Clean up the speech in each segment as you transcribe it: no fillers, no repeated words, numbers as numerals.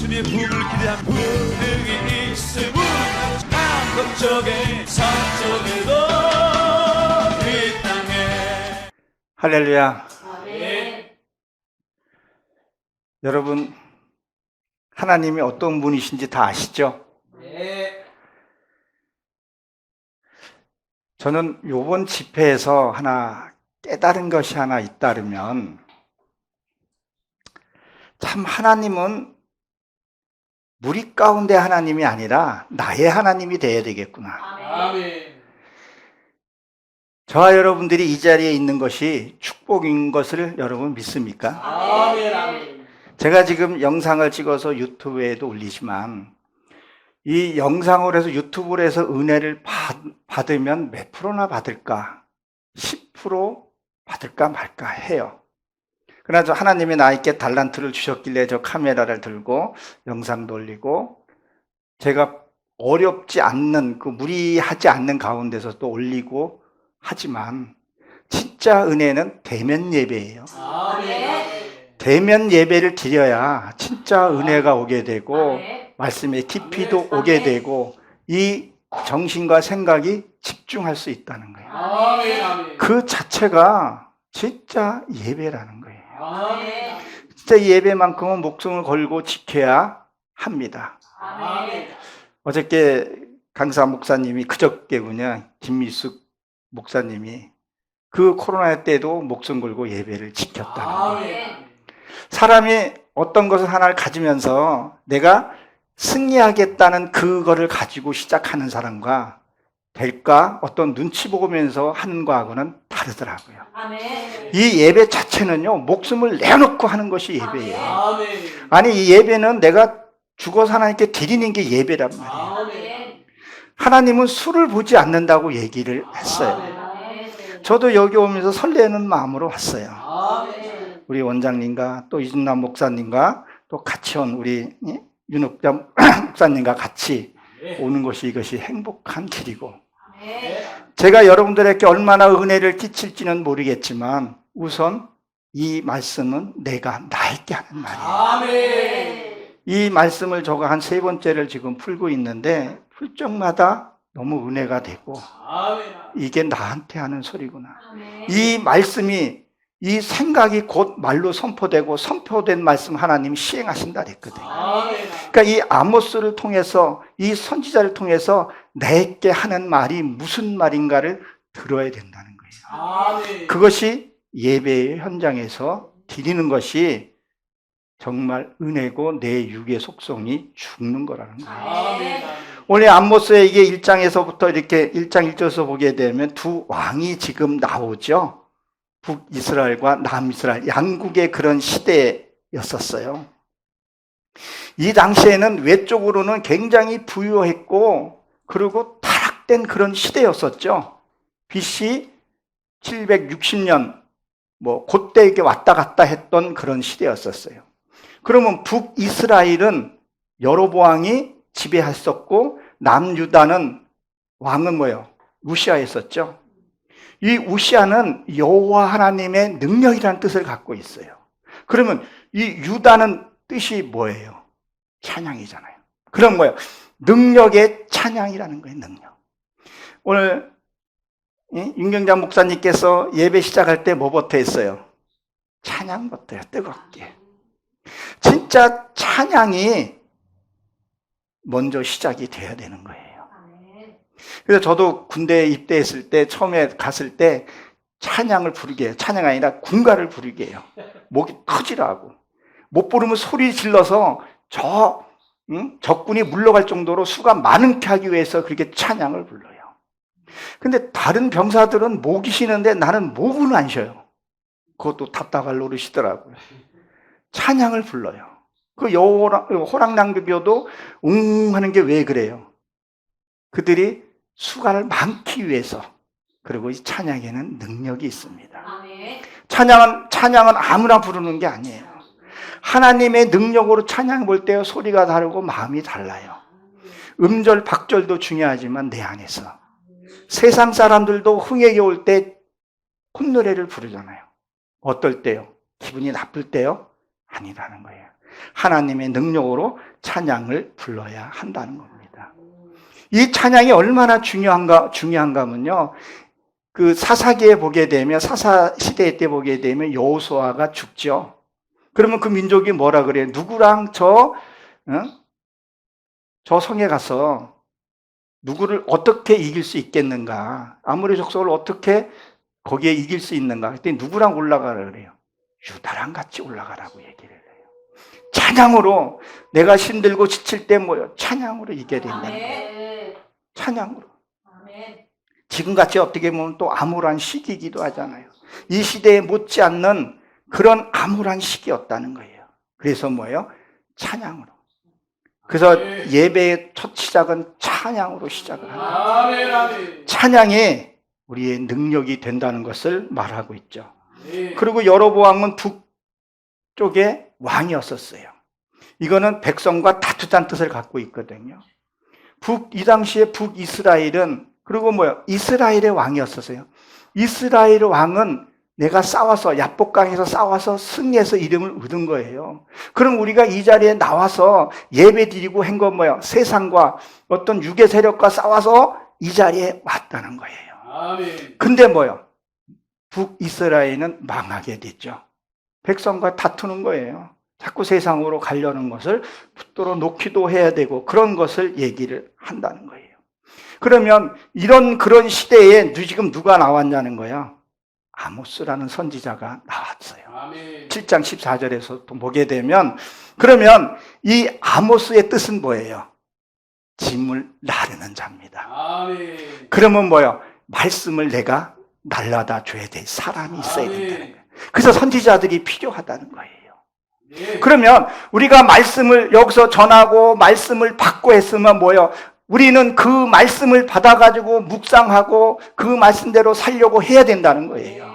주님의 부흥을 기대한 분명히 있음은 남북쪽에 서쪽에도 이 땅에. 할렐루야. 아멘. 여러분, 하나님이 어떤 분이신지 다 아시죠? 네. 저는 이번 집회에서 하나 깨달은 것이 하나 있다면, 참 하나님은 무리 가운데 하나님이 아니라 나의 하나님이 되어야 되겠구나. 아멘. 저와 여러분들이 이 자리에 있는 것이 축복인 것을 여러분 믿습니까? 아멘. 아멘. 제가 지금 영상을 찍어서 유튜브에도 올리지만, 이 영상을 해서 유튜브를 해서 은혜를 받으면 몇 프로나 받을까? 10% 받을까 말까 해요. 그러나 저 하나님이 나에게 달란트를 주셨길래 저 카메라를 들고 영상도 올리고, 제가 어렵지 않는, 무리하지 않는 가운데서 또 올리고 하지만, 진짜 은혜는 대면 예배예요. 아멘. 대면 예배를 드려야 진짜 은혜가 오게 되고, 말씀의 깊이도 오게 되고, 이 정신과 생각이 집중할 수 있다는 거예요. 아멘. 그 자체가 진짜 예배라는 거예요. 아멘. 진짜 예배만큼은 목숨을 걸고 지켜야 합니다. 아멘. 어저께 강사 목사님이, 그저께군요, 김미숙 목사님이 그 코로나 때도 목숨 걸고 예배를 지켰다는 거예요. 아멘. 사람이 어떤 것을 하나를 가지면서 내가 승리하겠다는 그거를 가지고 시작하는 사람과 될까? 어떤 눈치 보면서 하는 거하고는 다르더라고요. 아멘. 이 예배 자체는요, 목숨을 내놓고 하는 것이 예배예요. 아멘. 아니, 이 예배는 내가 죽어서 하나님께 드리는 게 예배란 말이에요. 아멘. 하나님은 수를 보지 않는다고 얘기를 했어요. 아멘. 저도 여기 오면서 설레는 마음으로 왔어요. 아멘. 우리 원장님과 또 이준남 목사님과 또 같이 온 우리 윤옥자 목사님과 같이 오는 것이, 이것이 행복한 길이고, 제가 여러분들에게 얼마나 은혜를 끼칠지는 모르겠지만 우선 이 말씀은 내가 나에게 하는 말이에요. 아멘. 이 말씀을 제가 한 3번째를 지금 풀고 있는데, 풀 적마다 너무 은혜가 되고, 아멘. 이게 나한테 하는 소리구나. 이 말씀이, 이 생각이 곧 말로 선포되고, 선포된 말씀 하나님이 시행하신다 그랬거든요. 아멘. 그러니까 이 아모스를 통해서, 이 선지자를 통해서 내게 하는 말이 무슨 말인가를 들어야 된다는 거예요. 아멘. 그것이 예배의 현장에서 드리는 것이 정말 은혜고 내 육의 속성이 죽는 거라는 거예요. 아멘. 오늘 아모스의 이게 1장에서부터 이렇게 1장 1절에서 보게 되면 두 왕이 지금 나오죠. 북이스라엘과 남이스라엘, 양국의 그런 시대였었어요. 이 당시에는 외적으로는 굉장히 부유했고, 그리고 타락된 그런 시대였었죠. BC 760년, 그때 이렇게 왔다 갔다 했던 그런 시대였었어요. 그러면 북이스라엘은 여로보암이 지배했었고, 남유다는 왕은 뭐예요? 우시아였었죠. 이 우시아는 여호와 하나님의 능력이라는 뜻을 갖고 있어요. 그러면 이 유다는 뜻이 뭐예요? 찬양이잖아요. 그럼 뭐예요? 능력의 찬양이라는 거예요. 능력. 오늘 윤경장 목사님께서 예배 시작할 때 뭐부터 했어요? 찬양부터요. 뜨겁게. 진짜 찬양이 먼저 시작이 돼야 되는 거예요. 그래서 저도 군대에 입대했을 때, 처음에 갔을 때 찬양을 부르게 해요. 찬양 아니라 군가를 부르게 해요. 목이 터지라고. 못 부르면 소리 질러서 적군이 물러갈 정도로 수가 많게 하기 위해서 그렇게 찬양을 불러요. 근데 다른 병사들은 목이 쉬는데 나는 목은 안 쉬어요. 그것도 답답할 노릇이더라고요. 찬양을 불러요. 그 호랑낭비교도 하는 게 왜 그래요? 그들이 수가를 많기 위해서. 그리고 이 찬양에는 능력이 있습니다. 아멘. 찬양은 아무나 부르는 게 아니에요. 하나님의 능력으로 찬양 볼 때 소리가 다르고 마음이 달라요. 음절, 박절도 중요하지만 내 안에서. 세상 사람들도 흥에게 올 때 콧노래를 부르잖아요. 어떨 때요? 기분이 나쁠 때요? 아니라는 거예요. 하나님의 능력으로 찬양을 불러야 한다는 겁니다. 이 찬양이 얼마나 중요한가면요. 그 사사기에 보게 되면, 사사 시대 때 보게 되면 여호수아가 죽죠. 그러면 그 민족이 뭐라 그래요? 누구랑 저 성에 가서 누구를 어떻게 이길 수 있겠는가? 아무리 족속을 어떻게 거기에 이길 수 있는가? 그때 누구랑 올라가라 그래요? 유다랑 같이 올라가라고 얘기를 해요. 찬양으로, 내가 힘들고 지칠 때 뭐요? 찬양으로 이겨야 된다는 거예요. 찬양으로. 지금같이 어떻게 보면 또 암울한 시기이기도 하잖아요. 이 시대에 못지않는 그런 암울한 시기였다는 거예요. 그래서 뭐예요? 찬양으로. 그래서 예배의 첫 시작은 찬양으로 시작을 합니다. 찬양이 우리의 능력이 된다는 것을 말하고 있죠. 그리고 여로보암은 북쪽의 왕이었었어요. 이거는 백성과 다투자는 뜻을 갖고 있거든요. 이 당시에 북이스라엘은, 그리고 이스라엘의 왕이었었어요. 이스라엘 왕은 내가 싸워서, 야복강에서 싸워서 승리해서 이름을 얻은 거예요. 그럼 우리가 이 자리에 나와서 예배 드리고 한 건 뭐예요? 세상과 어떤 육의 세력과 싸워서 이 자리에 왔다는 거예요. 아멘. 근데 뭐예요? 북이스라엘은 망하게 됐죠. 백성과 다투는 거예요. 자꾸 세상으로 가려는 것을 붙들어 놓기도 해야 되고, 그런 것을 얘기를 한다는 거예요. 그러면 그런 시대에 지금 누가 나왔냐는 거야? 아모스라는 선지자가 나왔어요. 아멘. 7장 14절에서 또 보게 되면, 그러면 이 아모스의 뜻은 뭐예요? 짐을 나르는 자입니다. 아멘. 그러면 뭐예요? 말씀을 내가 날라다 줘야 될 사람이 있어야 된다는 거예요. 그래서 선지자들이 필요하다는 거예요. 그러면 우리가 말씀을 여기서 전하고 말씀을 받고 했으면 뭐예요? 우리는 그 말씀을 받아가지고 묵상하고 그 말씀대로 살려고 해야 된다는 거예요.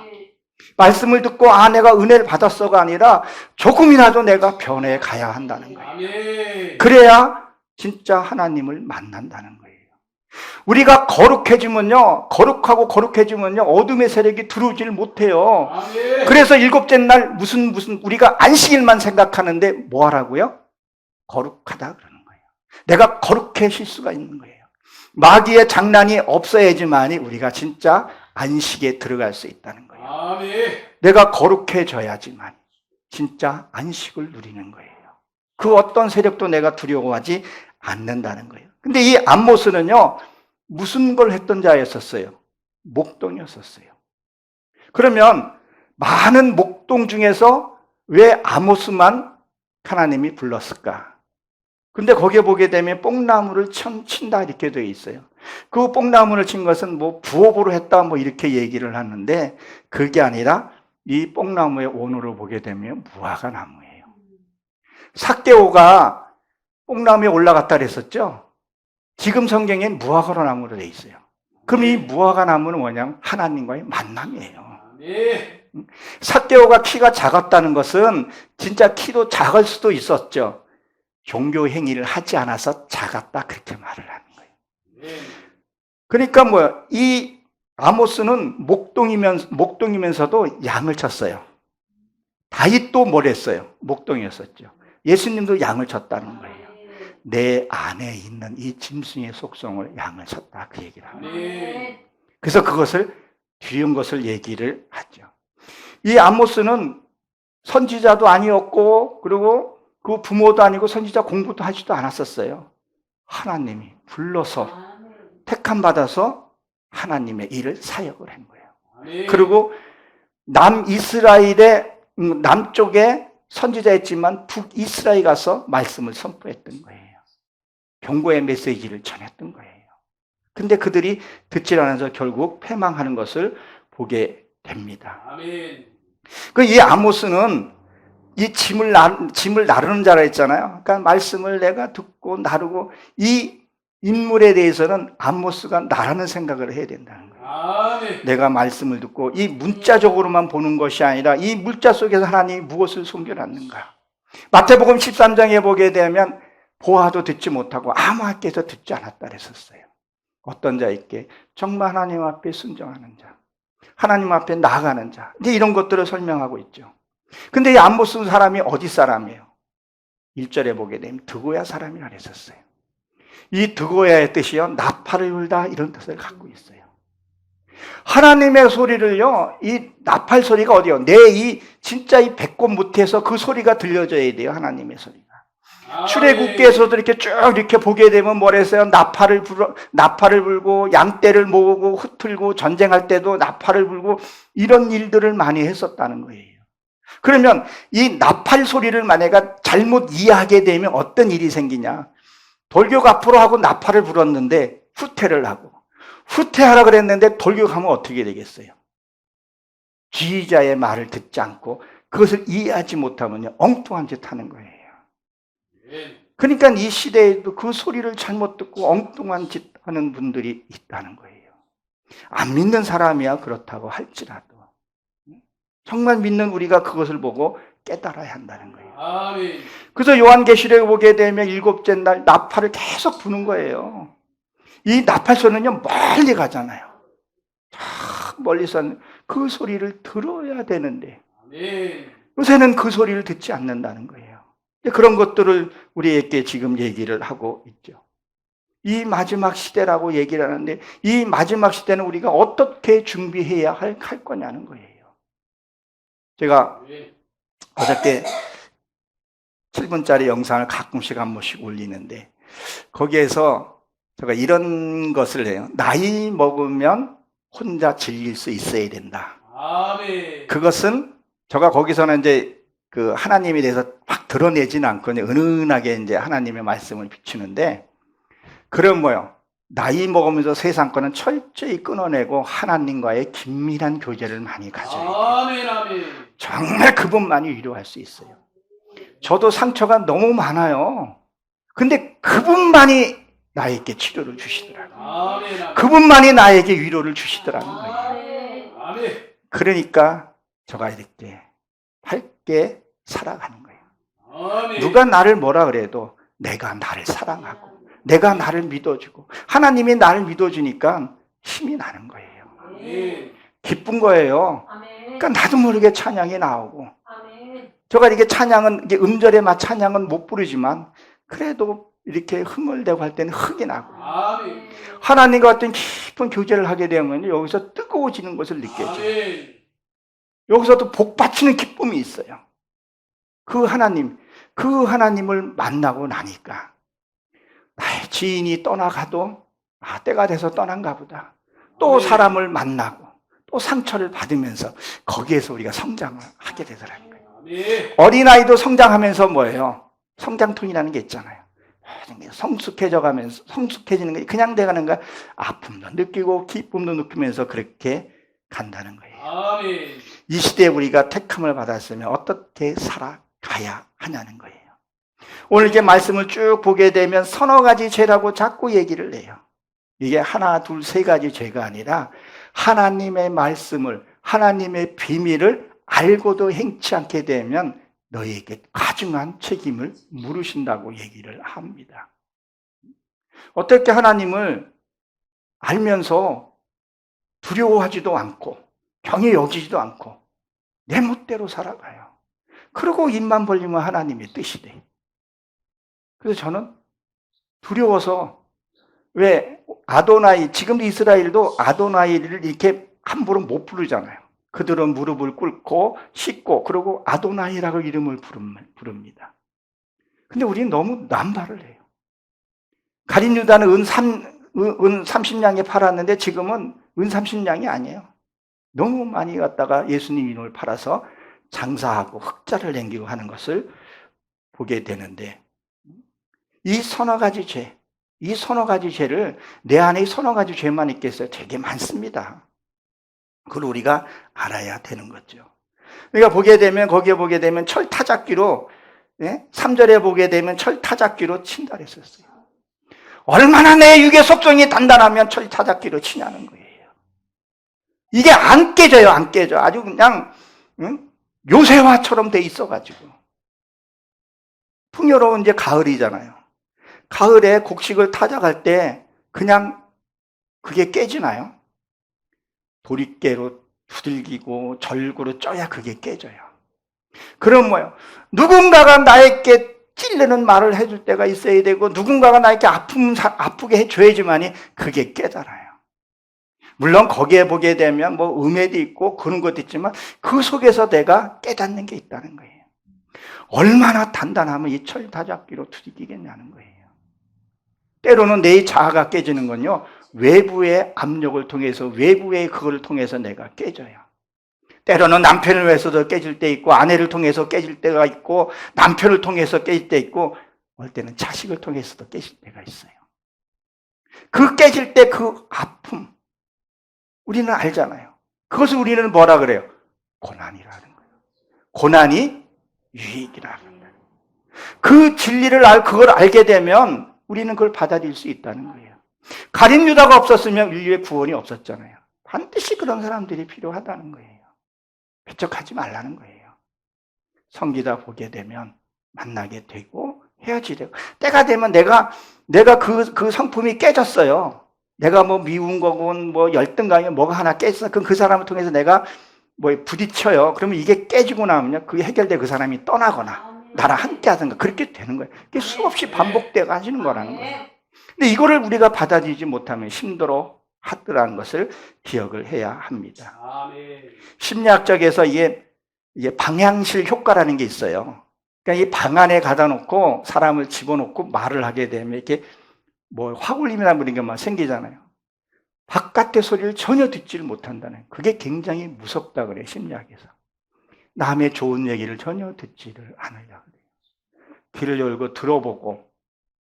말씀을 듣고 내가 은혜를 받았어가 아니라 조금이라도 내가 변해 가야 한다는 거예요. 그래야 진짜 하나님을 만난다는 거예요. 우리가 거룩해지면요 어둠의 세력이 들어오질 못해요. 그래서 일곱째 날 무슨 우리가 안식일만 생각하는데 뭐 하라고요? 거룩하다 그러는 거예요. 내가 거룩해질 수가 있는 거예요. 마귀의 장난이 없어야지만이 우리가 진짜 안식에 들어갈 수 있다는 거예요. 내가 거룩해져야지만 진짜 안식을 누리는 거예요. 그 어떤 세력도 내가 두려워하지 않는다는 거예요. 근데 이 암모스는요, 무슨 걸 했던 자였었어요? 목동이었었어요. 그러면 많은 목동 중에서 왜 아모스만 하나님이 불렀을까? 근데 거기에 보게 되면 뽕나무를 친다 이렇게 되어 있어요. 그 뽕나무를 친 것은 부업으로 했다 이렇게 얘기를 하는데, 그게 아니라 이 뽕나무의 원어를 보게 되면 무화과 나무예요. 삭개오가 뽕나무에 올라갔다 그랬었죠? 지금 성경에 무화과 나무로 되어 있어요. 그럼 이 무화과 나무는 뭐냐면 하나님과의 만남이에요. 삭개오가 키가 작았다는 것은 진짜 키도 작을 수도 있었죠. 종교 행위를 하지 않아서 작았다 그렇게 말을 하는 거예요. 그러니까 이 아모스는 목동이면서도 양을 쳤어요. 다윗도 뭘 했어요? 목동이었었죠. 예수님도 양을 쳤다는 거예요. 내 안에 있는 이 짐승의 속성을 양을 쳤다 그 얘기를 합니다. 그래서 그것을 뒤은 것을 얘기를 하죠. 이 아모스는 선지자도 아니었고, 그리고 그 부모도 아니고 선지자 공부도 하지도 않았었어요. 하나님이 불러서 택함 받아서 하나님의 일을 사역을 한 거예요. 그리고 남이스라엘의 남쪽에 선지자였지만 북이스라엘 가서 말씀을 선포했던 거예요. 경고의 메시지를 전했던 거예요. 근데 그들이 듣지 않아서 결국 패망하는 것을 보게 됩니다. 이 아모스는 이 짐을 나르는 자라 했잖아요. 그러니까 말씀을 내가 듣고 나르고, 이 인물에 대해서는 아모스가 나라는 생각을 해야 된다는 거예요. 내가 말씀을 듣고 이 문자적으로만 보는 것이 아니라 이 문자 속에서 하나님이 무엇을 숨겨놨는가. 마태복음 13장에 보게 되면 보아도 듣지 못하고 아무 학교에서 듣지 않았다 그랬었어요. 어떤 자에게 정말 하나님 앞에 순종하는 자, 하나님 앞에 나아가는 자, 이제 이런 것들을 설명하고 있죠. 근데 이 아모스 사람이 어디 사람이에요? 1절에 보게 되면 드고야 사람이라 그랬었어요. 이 드고야의 뜻이요, 나팔을 불다 이런 뜻을 갖고 있어요. 하나님의 소리를요, 이 나팔 소리가 어디요? 진짜 이 배꼽 밑에서 그 소리가 들려져야 돼요, 하나님의 소리가. 출애굽기에서도 이렇게 쭉 이렇게 보게 되면 뭐랬어요? 나팔을 불고 양떼를 모으고 흩틀고 전쟁할 때도 나팔을 불고 이런 일들을 많이 했었다는 거예요. 그러면 이 나팔 소리를 만약에 잘못 이해하게 되면 어떤 일이 생기냐? 돌격 앞으로 하고 나팔을 불었는데 후퇴를 하고 후퇴하라 그랬는데 돌격하면 어떻게 되겠어요? 지휘자의 말을 듣지 않고 그것을 이해하지 못하면요, 엉뚱한 짓 하는 거예요. 그러니까 이 시대에도 그 소리를 잘못 듣고 엉뚱한 짓 하는 분들이 있다는 거예요. 안 믿는 사람이야 그렇다고 할지라도 정말 믿는 우리가 그것을 보고 깨달아야 한다는 거예요. 아멘. 그래서 요한계시록에 보게 되면 7째 날 나팔을 계속 부는 거예요. 이 나팔 소리는요, 멀리 가잖아요. 저 멀리서 그 소리를 들어야 되는데 아멘. 요새는 그 소리를 듣지 않는다는 거예요. 그런 것들을 우리에게 지금 얘기를 하고 있죠. 이 마지막 시대라고 얘기를 하는데 이 마지막 시대는 우리가 어떻게 준비해야 할 거냐는 거예요. 제가 어저께 7분짜리 영상을 가끔씩 한 번씩 올리는데 거기에서 제가 이런 것을 해요. 나이 먹으면 혼자 즐길 수 있어야 된다. 아멘. 그것은 제가 거기서는 이제 그 하나님에 대해서 막 드러내지는 않고 은은하게 이제 하나님의 말씀을 비추는데, 그럼 뭐요? 나이 먹으면서 세상 거는 철저히 끊어내고 하나님과의 긴밀한 교제를 많이 가져야 돼요. 아멘, 아멘. 정말 그분만이 위로할 수 있어요. 저도 상처가 너무 많아요. 근데 그분만이 나에게 치료를 주시더라고요. 아멘, 아멘. 그분만이 나에게 위로를 주시더라는 거예요. 아멘. 아멘. 그러니까 제가 이렇게 밝게 살아가는 거예요. 아멘. 누가 나를 뭐라 그래도 내가 나를 사랑하고 내가 나를 믿어주고 하나님이 나를 믿어주니까 힘이 나는 거예요. 아멘. 기쁜 거예요. 아멘. 그러니까 나도 모르게 찬양이 나오고, 아멘. 제가 이게 찬양은 이게 음절에 맞 찬양은 못 부르지만 그래도 이렇게 흥얼대고 할 때는 흥이 나고, 아멘. 하나님과 어떤 깊은 교제를 하게 되면 여기서 뜨거워지는 것을 느껴져요. 아멘. 여기서도 복 받치는 기쁨이 있어요. 그 하나님을 만나고 나니까 나의 지인이 떠나가도 때가 돼서 떠난가 보다. 또 아멘. 사람을 만나고 또 상처를 받으면서 거기에서 우리가 성장을 하게 되더라고요. 아멘. 어린아이도 성장하면서 뭐예요? 성장통이라는 게 있잖아요. 성숙해지는 게 그냥 돼가는 거야. 아픔도 느끼고 기쁨도 느끼면서 그렇게 간다는 거예요. 아멘. 이 시대에 우리가 택함을 받았으면 어떻게 살아가야 하냐는 거예요. 오늘 이렇게 말씀을 쭉 보게 되면 서너 가지 죄라고 자꾸 얘기를 해요. 이게 하나, 둘, 세 가지 죄가 아니라 하나님의 말씀을, 하나님의 비밀을 알고도 행치 않게 되면 너희에게 가중한 책임을 물으신다고 얘기를 합니다. 어떻게 하나님을 알면서 두려워하지도 않고 경히 여기지도 않고 내 멋대로 살아가요. 그리고 입만 벌리면 하나님의 뜻이 돼. 그래서 저는 두려워서, 왜 아도나이, 지금도 이스라엘도 아도나이를 이렇게 함부로 못 부르잖아요. 그들은 무릎을 꿇고 씻고 그리고 아도나이라고 이름을 부릅니다. 근데 우리는 너무 남발을 해요. 가룟 유다는 은 30냥에 팔았는데 지금은 은 30냥이 아니에요. 너무 많이 갖다가 예수님 이름을 팔아서 장사하고 흑자를 남기고 하는 것을 보게 되는데, 이 서너 가지 죄를, 내 안에 서너 가지 죄만 있겠어요? 되게 많습니다. 그걸 우리가 알아야 되는 거죠. 우리가 거기에 보게 되면 철타작기로, 3절에 보게 되면 철타작기로 친다 그랬었어요. 얼마나 내 육의 속성이 단단하면 철타작기로 치냐는 거예요. 이게 안 깨져요, 안 깨져. 아주 그냥 요새화처럼 돼 있어가지고. 풍요로운 이제 가을이잖아요. 가을에 곡식을 타작할 때 그냥 그게 깨지나요? 도리깨로 두들기고 절구로 쪄야 그게 깨져요. 그럼 뭐예요? 누군가가 나에게 찔르는 말을 해줄 때가 있어야 되고 누군가가 나에게 아프게 해줘야지만이 그게 깨달아요. 물론 거기에 보게 되면 뭐 음해도 있고 그런 것도 있지만 그 속에서 내가 깨닫는 게 있다는 거예요. 얼마나 단단하면 이 철다잡기로 두들기겠냐는 거예요. 때로는 내 자아가 깨지는 건요, 외부의 압력을 통해서, 외부의 그걸 통해서 내가 깨져요. 때로는 남편을 위해서도 깨질 때 있고, 아내를 통해서 깨질 때가 있고, 남편을 통해서 깨질 때 있고, 어떨 때는 자식을 통해서도 깨질 때가 있어요. 그 깨질 때 그 아픔, 우리는 알잖아요. 그것을 우리는 뭐라 그래요? 고난이라는 거예요. 고난이 유익이라는 거예요. 그 진리를 그걸 알게 되면 우리는 그걸 받아들일 수 있다는 거예요. 가룟 유다가 없었으면 인류의 구원이 없었잖아요. 반드시 그런 사람들이 필요하다는 거예요. 배척하지 말라는 거예요. 성기다 보게 되면 만나게 되고 헤어지려고. 때가 되면 내가 그 성품이 깨졌어요. 내가 뭐 미운 거건 뭐 열등감이 뭐가 하나 깨졌어. 그럼 그 사람을 통해서 내가 뭐 부딪혀요. 그러면 이게 깨지고 나면요, 그게 해결돼 그 사람이 떠나거나 나랑 함께 하든가 그렇게 되는 거예요. 그게 수없이 반복돼 가지는 거라는 거예요. 근데 이거를 우리가 받아들이지 못하면 힘들어 하더라는 것을 기억을 해야 합니다. 심리학적에서 이게 방향실 효과라는 게 있어요. 그러니까 이 방 안에 가다 놓고 사람을 집어넣고 말을 하게 되면 이렇게 뭐 화울림이라는 그런 게 막 생기잖아요. 바깥의 소리를 전혀 듣지를 못한다는, 그게 굉장히 무섭다 그래요, 심리학에서. 남의 좋은 얘기를 전혀 듣지를 않으려고 그래요. 귀를 열고 들어보고,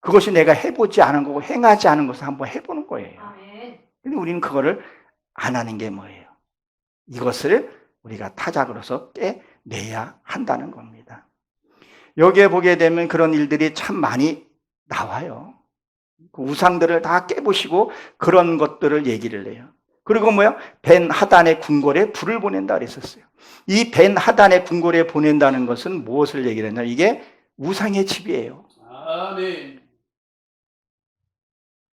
그것이 내가 해보지 않은 거고 행하지 않은 것을 한번 해보는 거예요. 근데 우리는 그거를 안 하는 게 뭐예요? 이것을 우리가 타작으로서 깨내야 한다는 겁니다. 여기에 보게 되면 그런 일들이 참 많이 나와요. 그 우상들을 다 깨보시고 그런 것들을 얘기를 해요. 그리고 뭐야? 벤 하단의 궁궐에 불을 보낸다 그랬었어요. 이 벤 하단의 궁궐에 보낸다는 것은 무엇을 얘기를 했냐? 이게 우상의 집이에요. 아멘.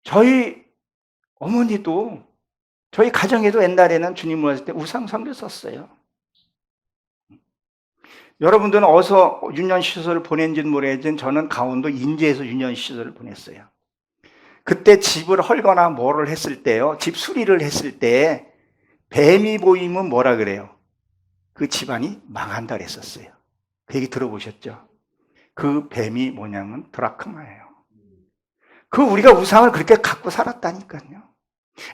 저희 어머니도, 저희 가정에도 옛날에는 주님 모셨을 때 우상 섬겼었어요. 여러분들은 어디서 유년 시설을 보낸지는 모르겠지만 저는 강원도 인제에서 유년 시설을 보냈어요. 그때 집을 헐거나 뭐를 했을 때요, 집 수리를 했을 때 뱀이 보이면 뭐라 그래요? 그 집안이 망한다 그랬었어요. 그 얘기 들어보셨죠? 그 뱀이 뭐냐면 드라크마예요. 그 우리가 우상을 그렇게 갖고 살았다니까요.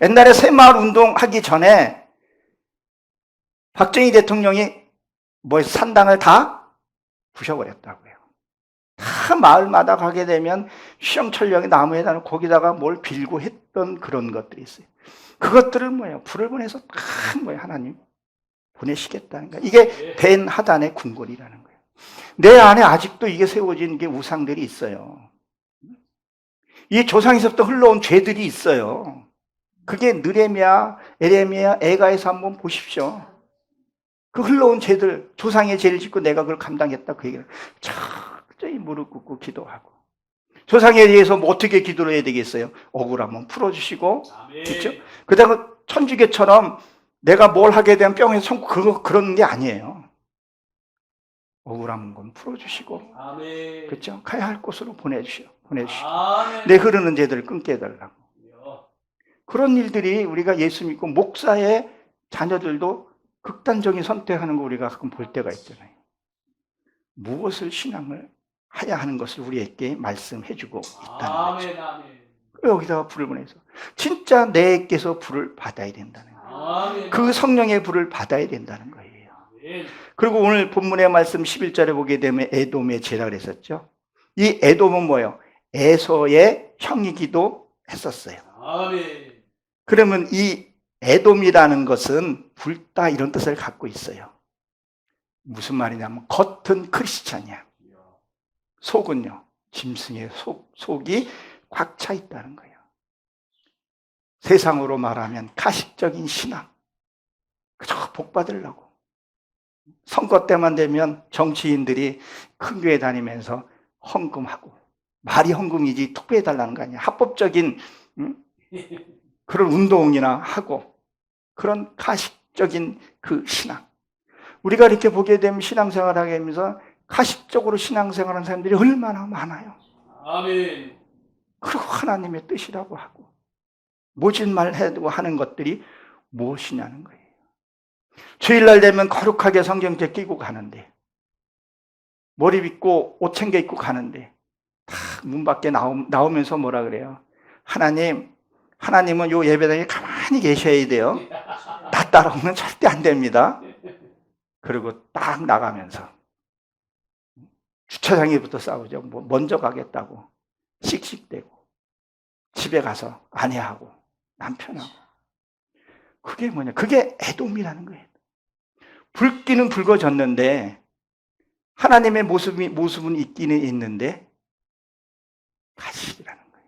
옛날에 새마을 운동하기 전에 박정희 대통령이 산당을 다 부셔버렸다고요. 다 마을마다 가게 되면 시영철령이 나무에다 놓고 거기다가 뭘 빌고 했던 그런 것들이 있어요. 그것들을 불을 보내서 다 하나님 보내시겠다는 거예요. 이게 벤 하단의 궁궐이라는 거예요. 내 안에 아직도 이게 세워진 게 우상들이 있어요. 이 조상에서부터 흘러온 죄들이 있어요. 그게 느레미야, 에레미야, 에가에서 한번 보십시오. 그 흘러온 죄들, 조상의 죄를 짓고 내가 그걸 감당했다, 그 얘기를 철저히 무릎 꿇고 기도하고. 조상에 대해서 어떻게 기도를 해야 되겠어요? 억울하면 풀어주시고, 그렇죠? 그다음에 천주교처럼 내가 뭘 하게 되면 뿅해서 손고 그런 게 아니에요. 억울한 건 풀어주시고, 그렇죠? 가야 할 곳으로 보내주시고, 내 흐르는 죄들을 끊게 해달라고. 그런 일들이 우리가 예수 믿고 목사의 자녀들도 극단적인 선택하는 거 우리가 가끔 볼 때가 있잖아요. 무엇을 신앙을 해야 하는 것을 우리에게 말씀해주고 있다는 거죠. 여기다가 불을 보내서 진짜 내게서 불을 받아야 된다는 거예요. 그 성령의 불을 받아야 된다는 거예요. 그리고 오늘 본문의 말씀 11절에 보게 되면 에돔의 죄라 그랬었죠. 이 에돔은 뭐예요? 에서의 형이기도 했었어요. 그러면 이 에돔이라는 것은 불다 이런 뜻을 갖고 있어요. 무슨 말이냐면 겉은 크리스찬이야. 속은요, 짐승의 속이 꽉 차 있다는 거예요. 세상으로 말하면 가식적인 신앙. 그저 복 받으려고. 선거 때만 되면 정치인들이 큰 교회 다니면서 헌금하고, 말이 헌금이지 투표해달라는 거 아니야. 합법적인 그런 운동이나 하고, 그런 가식적인 그 신앙. 우리가 이렇게 보게 되면 신앙생활을 하게 되면서 가식적으로 신앙생활하는 사람들이 얼마나 많아요. 아멘. 그리고 하나님의 뜻이라고 하고 모진말 해도 하는 것들이 무엇이냐는 거예요. 주일날 되면 거룩하게 성경책 끼고 가는데, 머리 빗고 옷 챙겨 입고 가는데 다 문 밖에 나오면서 뭐라 그래요? 하나님은 요 예배당에 가만히 계셔야 돼요. 다 따라오면 절대 안 됩니다. 그리고 딱 나가면서 주차장에부터 싸우죠. 먼저 가겠다고 씩씩대고 집에 가서 아내하고 남편하고. 그게 뭐냐? 그게 에돔이라는 거예요. 붉기는 붉어졌는데 하나님의 모습은 있기는 있는데 가식이라는 거예요.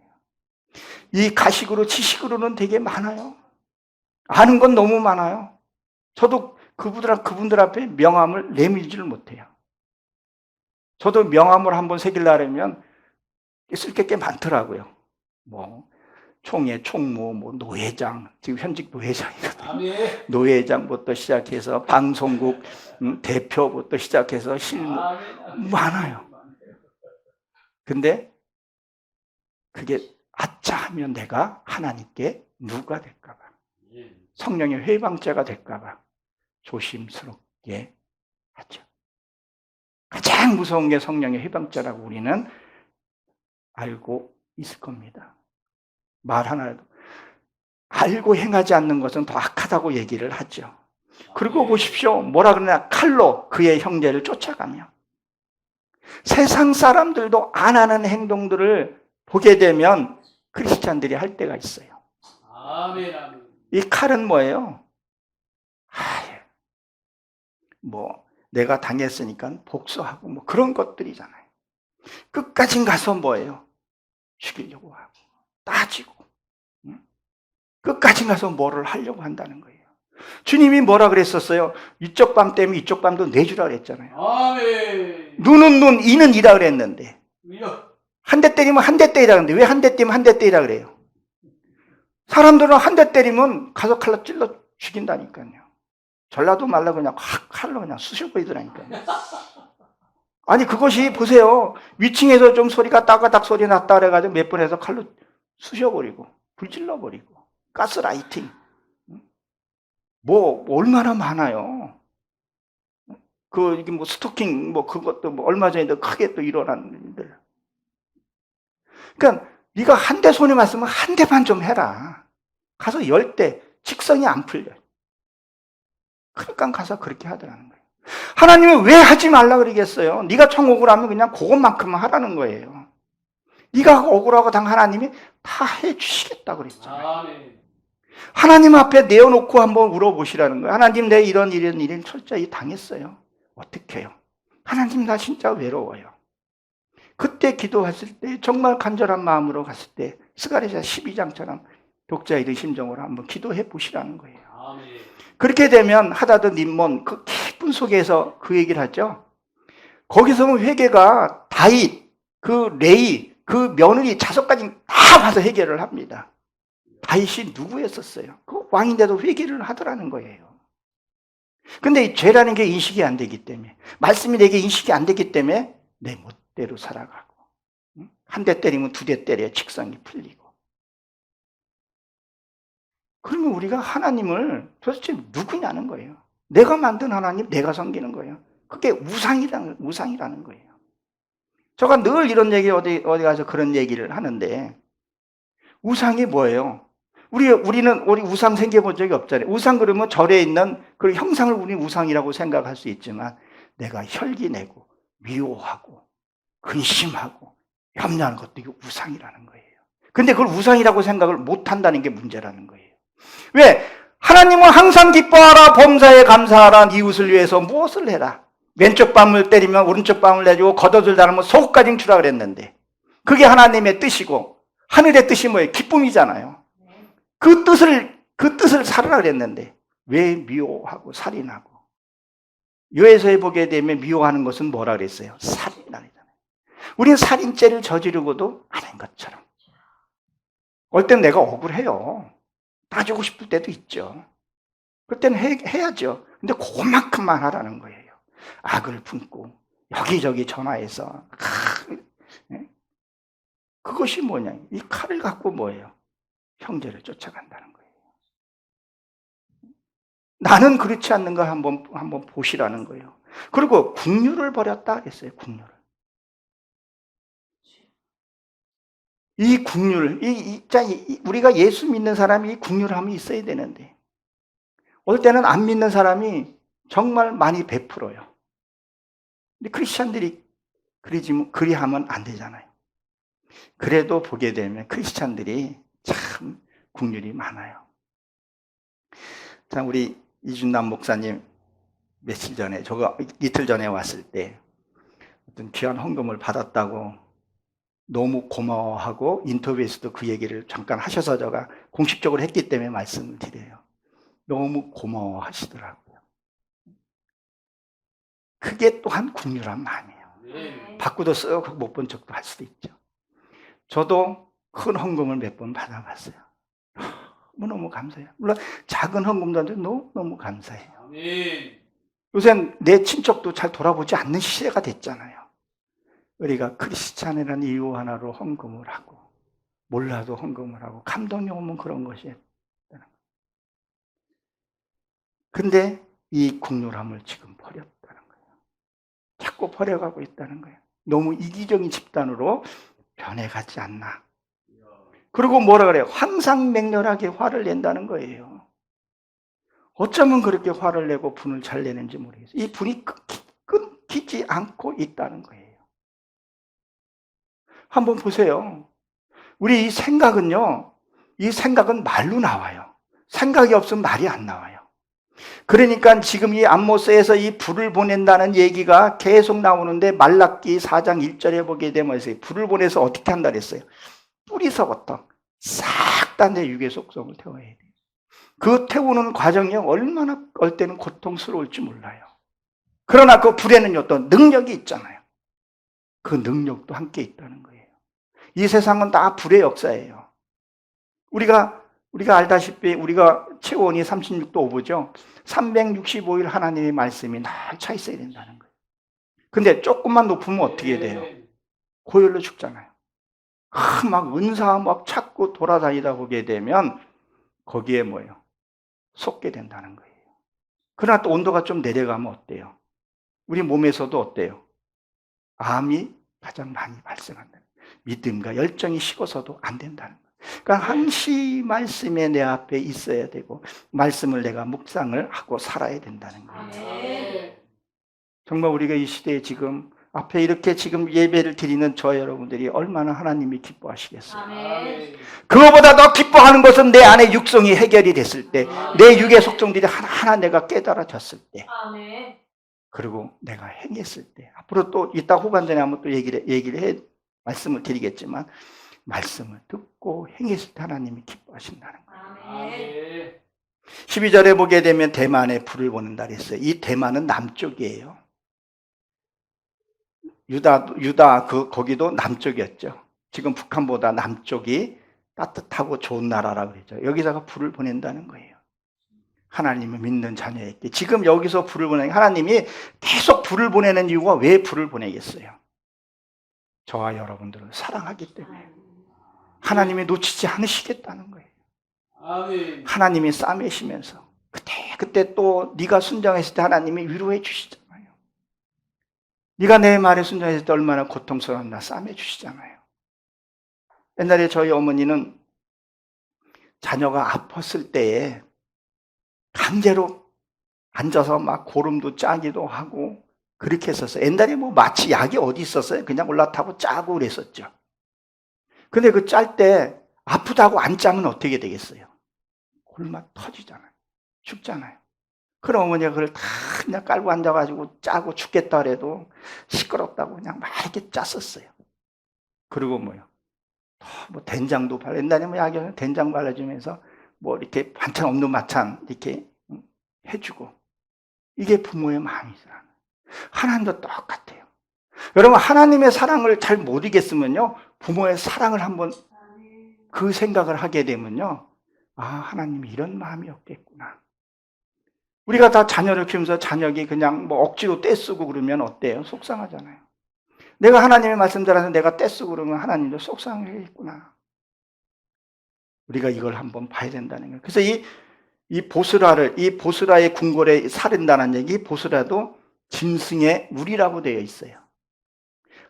이 가식으로 지식으로는 되게 많아요. 아는 건 너무 많아요. 저도 그분들 앞에 명함을 내밀지를 못해요. 저도 명함을 한번 새기려면 쓸 게 꽤 많더라고요. 뭐 총회, 총무, 뭐 노회장, 지금 현직 노회장이거든요. 아멘. 노회장부터 시작해서 방송국 대표부터 시작해서 실무 많아요. 근데 그게 아차 하면 내가 하나님께 누가 될까 봐, 성령의 회방자가 될까 봐 조심스럽게 하죠. 가장 무서운 게 성령의 회방자라고 우리는 알고 있을 겁니다. 말 하나라도 알고 행하지 않는 것은 더 악하다고 얘기를 하죠. 그리고 보십시오. 뭐라 그러냐? 칼로 그의 형제를 쫓아가며. 세상 사람들도 안 하는 행동들을 보게 되면 크리스찬들이 할 때가 있어요. 아멘. 아멘. 이 칼은 뭐예요? 내가 당했으니까 복수하고 뭐 그런 것들이잖아요. 끝까지 가서 뭐예요? 죽이려고 하고 따지고 끝까지 가서 뭐를 하려고 한다는 거예요. 주님이 뭐라 그랬었어요? 이쪽 밤 때문에 이쪽 밤도 내주라 그랬잖아요. 아멘. 눈은 눈, 이는 이라 그랬는데 이야. 한 대 때리면 한 대 때리라 그랬는데 왜 한 대 때리면 한 대 때리라 그래요? 사람들은 한 대 때리면 가서 칼로 찔러 죽인다니까요. 전라도 말라 그냥 확 칼로 그냥 쑤셔버리더라니까요. 아니 그것이 보세요. 위층에서 좀 소리가 따가닥 소리 났다 그래가지고 몇 번 해서 칼로 쑤셔버리고 불질러버리고 가스라이팅 뭐 얼마나 많아요. 이게 뭐 스토킹 뭐 그것도 뭐 얼마 전에도 크게 또 일어난 일들. 그러니까 네가 한 대 손에 맞으면 한 대만 좀 해라. 가서 10대 직성이 안 풀려. 그러니까 가서 그렇게 하더라는 거예요. 하나님은 왜 하지 말라 그러겠어요? 네가 청 억울하면 그냥 그것만큼만 하라는 거예요. 네가 억울하고 당 하나님이 다 해주시겠다 그랬잖아요. 아멘. 하나님 앞에 내어놓고 한번 울어보시라는 거예요. 하나님 내 이런 일은 철저히 당했어요. 어떻게 해요? 하나님 나 진짜 외로워요. 그때 기도했을 때 정말 간절한 마음으로 갔을 때 스가랴 12장처럼 독자의 그 심정으로 한번 기도해 보시라는 거예요. 아멘. 그렇게 되면 하다드 님몬 그 깊은 속에서 그 얘기를 하죠. 거기서 보면 회개가 다윗, 그 레이, 그 며느리 자손까지 다 와서 해결을 합니다. 다윗이 누구였었어요? 그 왕인데도 회개를 하더라는 거예요. 근데 이 죄라는 게 인식이 안 되기 때문에, 말씀이 내게 인식이 안 되기 때문에 내 멋대로 살아가고, 한 대 때리면 두 대 때려야 직성이 풀리고. 그러면 우리가 하나님을 도대체 누구냐는 거예요. 내가 만든 하나님, 내가 섬기는 거예요. 그게 우상이라는 거예요. 제가 늘 이런 얘기 어디 가서 그런 얘기를 하는데, 우상이 뭐예요? 우리 우상 생겨본 적이 없잖아요. 우상 그러면 절에 있는 그 형상을 우리는 우상이라고 생각할 수 있지만, 내가 혈기내고 미워하고 근심하고 염려하는 것도 이게 우상이라는 거예요. 근데 그걸 우상이라고 생각을 못 한다는 게 문제라는 거예요. 왜? 하나님은 항상 기뻐하라, 범사에 감사하라, 이웃을 위해서 무엇을 해라. 왼쪽 뺨을 때리면 오른쪽 뺨을 내주고 걷어들 달으면 속까지 주라 그랬는데, 그게 하나님의 뜻이고 하늘의 뜻이 뭐예요? 기쁨이잖아요. 그 뜻을 살으라 그랬는데 왜 미워하고 살인하고? 요에서에 보게 되면 미워하는 것은 뭐라 그랬어요? 살인이잖아요. 우리는 살인죄를 저지르고도 안 한 것처럼. 어떨 땐 내가 억울해요. 따지고 싶을 때도 있죠. 그때는 해야죠. 근데 그만큼만 하라는 거예요. 악을 품고 여기저기 전화해서 그것이 뭐냐? 이 칼을 갖고 뭐예요? 형제를 쫓아간다는 거예요. 나는 그렇지 않는가 한번 보시라는 거예요. 그리고 국류를 버렸다 그랬어요. 국류를. 이 국률, 우리가 예수 믿는 사람이 이 국률함이 있어야 되는데, 어떨 때는 안 믿는 사람이 정말 많이 베풀어요. 근데 크리스찬들이 그리하면 안 되잖아요. 그래도 보게 되면 크리스찬들이 참 국률이 많아요. 참, 우리 이준남 목사님 며칠 전에, 이틀 전에 왔을 때 어떤 귀한 헌금을 받았다고 너무 고마워하고 인터뷰에서도 그 얘기를 잠깐 하셔서 제가 공식적으로 했기 때문에 말씀을 드려요. 너무 고마워하시더라고요. 그게 또한 국률한 마음이에요. 받고도 쓱 못 본 적도 할 수도 있죠. 저도 큰 헌금을 몇 번 받아봤어요. 너무 감사해요. 물론 작은 헌금도 너무 감사해요. 요새 내 친척도 잘 돌아보지 않는 시대가 됐잖아요. 우리가 크리스찬이라는 이유 하나로 헌금을 하고, 몰라도 헌금을 하고, 감동이 오면 그런 것이. 근데 이 국률함을 지금 버렸다는 거예요. 자꾸 버려가고 있다는 거예요. 너무 이기적인 집단으로 변해가지 않나. 그리고 뭐라 그래요? 항상 맹렬하게 화를 낸다는 거예요. 어쩌면 그렇게 화를 내고 분을 잘 내는지 모르겠어요. 이 분이 끊기지 않고 있다는 거예요. 한번 보세요. 우리 이 생각은요, 이 생각은 말로 나와요. 생각이 없으면 말이 안 나와요. 그러니까 지금 이 암모스에서 이 불을 보낸다는 얘기가 계속 나오는데, 말라기 4장 1절에 보게 되면 불을 보내서 어떻게 한다 그랬어요? 뿌리서부터 싹 다 내 육의 속성을 태워야 돼요. 그 태우는 과정이 얼마나 올 때는 고통스러울지 몰라요. 그러나 그 불에는요 또 능력이 있잖아요. 그 능력도 함께 있다는 거예요. 이 세상은 다 불의 역사예요. 우리가 알다시피 우리가 체온이 36도 5분죠. 365일 하나님의 말씀이 늘 차 있어야 된다는 거예요. 근데 조금만 높으면 어떻게 돼요? 고열로 죽잖아요. 막 은사 막 찾고 돌아다니다 보게 되면 거기에 뭐예요? 속게 된다는 거예요. 그러나 또 온도가 좀 내려가면 어때요? 우리 몸에서도 어때요? 암이 가장 많이 발생한다. 믿음과 열정이 식어서도 안 된다는 거예요. 그러니까 항시 말씀에 내 앞에 있어야 되고, 말씀을 내가 묵상을 하고 살아야 된다는 거예요. 정말 우리가 이 시대에 지금 앞에 이렇게 지금 예배를 드리는 저 여러분들이 얼마나 하나님이 기뻐하시겠어요. 그거보다 더 기뻐하는 것은 내 안에 육성이 해결이 됐을 때, 내 육의 속성들이 하나하나 내가 깨달아졌을 때, 그리고 내가 행했을 때, 앞으로 또 이따 후반전에 한번 또 얘기를 해 말씀을 드리겠지만, 말씀을 듣고 행했을 때 하나님이 기뻐하신다는 거예요. 12절에 보게 되면 대만에 불을 보낸다 그랬어요. 이 대만은 남쪽이에요. 유다 거기도 남쪽이었죠. 지금 북한보다 남쪽이 따뜻하고 좋은 나라라고 그랬죠. 여기다가 불을 보낸다는 거예요. 하나님을 믿는 자녀에게. 지금 여기서 불을 보내는, 하나님이 계속 불을 보내는 이유가 왜 불을 보내겠어요? 저와 여러분들을 사랑하기 때문에. 하나님이 놓치지 않으시겠다는 거예요. 하나님이 싸매시면서 그때 또 네가 순종했을 때 하나님이 위로해 주시잖아요. 네가 내 말에 순종했을 때 얼마나 고통스러웠나 싸매 주시잖아요. 옛날에 저희 어머니는 자녀가 아팠을 때에 강제로 앉아서 막 고름도 짜기도 하고 그렇게 했었어요. 옛날에 뭐 마취 약이 어디 있었어요? 그냥 올라타고 짜고 그랬었죠. 근데 그 짤 때 아프다고 안 짜면 어떻게 되겠어요? 골마 터지잖아요. 죽잖아요. 그럼 어머니가 그걸 다 그냥 깔고 앉아가지고 짜고 죽겠다 그래도 시끄럽다고 그냥 막 이렇게 짰었어요. 그리고 뭐요? 뭐 된장도 옛날에 뭐 약에는 된장 발라주면서 뭐 이렇게 반찬 없는 반찬 이렇게 해주고, 이게 부모의 마음이잖아요. 하나님도 똑같아요. 여러분, 하나님의 사랑을 잘 못 이겼으면요, 부모의 사랑을 한번 그 생각을 하게 되면요, 아, 하나님이 이런 마음이었겠구나. 우리가 다 자녀를 키우면서 자녀기 그냥 뭐 억지로 떼쓰고 그러면 어때요? 속상하잖아요. 내가 하나님의 말씀대로 내가 떼쓰고 그러면 하나님도 속상하겠구나. 우리가 이걸 한번 봐야 된다는 거예요. 그래서 이 보스라의 궁궐에 살인다는 얘기, 보스라도 짐승의 물이라고 되어 있어요.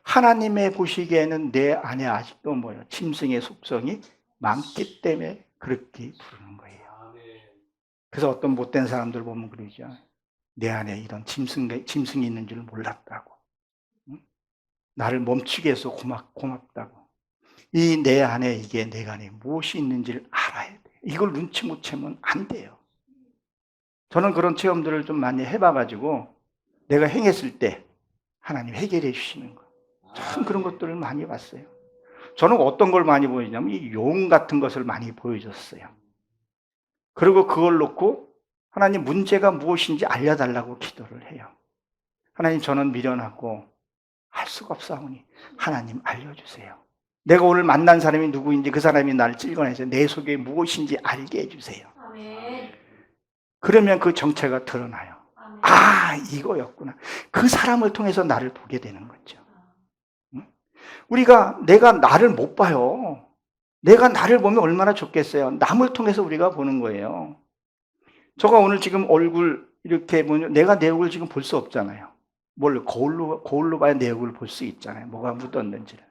하나님의 보시기에는 내 안에 아직도 뭐예요? 짐승의 속성이 많기 때문에 그렇게 부르는 거예요. 그래서 어떤 못된 사람들 보면 그러죠. 내 안에 이런 짐승이 있는 줄 몰랐다고. 응? 나를 멈추게 해서 고맙다고. 이 내 안에 이게 내 안에 무엇이 있는지를 알아야 돼요. 이걸 눈치 못 채면 안 돼요. 저는 그런 체험들을 좀 많이 해봐가지고 내가 행했을 때 하나님 해결해 주시는 거. 참 그런 것들을 많이 봤어요. 저는 어떤 걸 많이 보이냐면 이 용 같은 것을 많이 보여줬어요. 그리고 그걸 놓고 하나님 문제가 무엇인지 알려달라고 기도를 해요. 하나님 저는 미련하고 할 수가 없사오니 하나님 알려주세요. 내가 오늘 만난 사람이 누구인지 그 사람이 나를 찔거내서 내 속에 무엇인지 알게 해주세요. 아멘. 그러면 그 정체가 드러나요. 아멘. 아, 이거였구나. 그 사람을 통해서 나를 보게 되는 거죠. 내가 나를 못 봐요. 내가 나를 보면 얼마나 좋겠어요. 남을 통해서 우리가 보는 거예요. 저가 오늘 지금 얼굴 이렇게 보면 내가 내 얼굴 지금 볼 수 없잖아요. 거울로 봐야 내 얼굴을 볼 수 있잖아요. 뭐가 묻었는지를.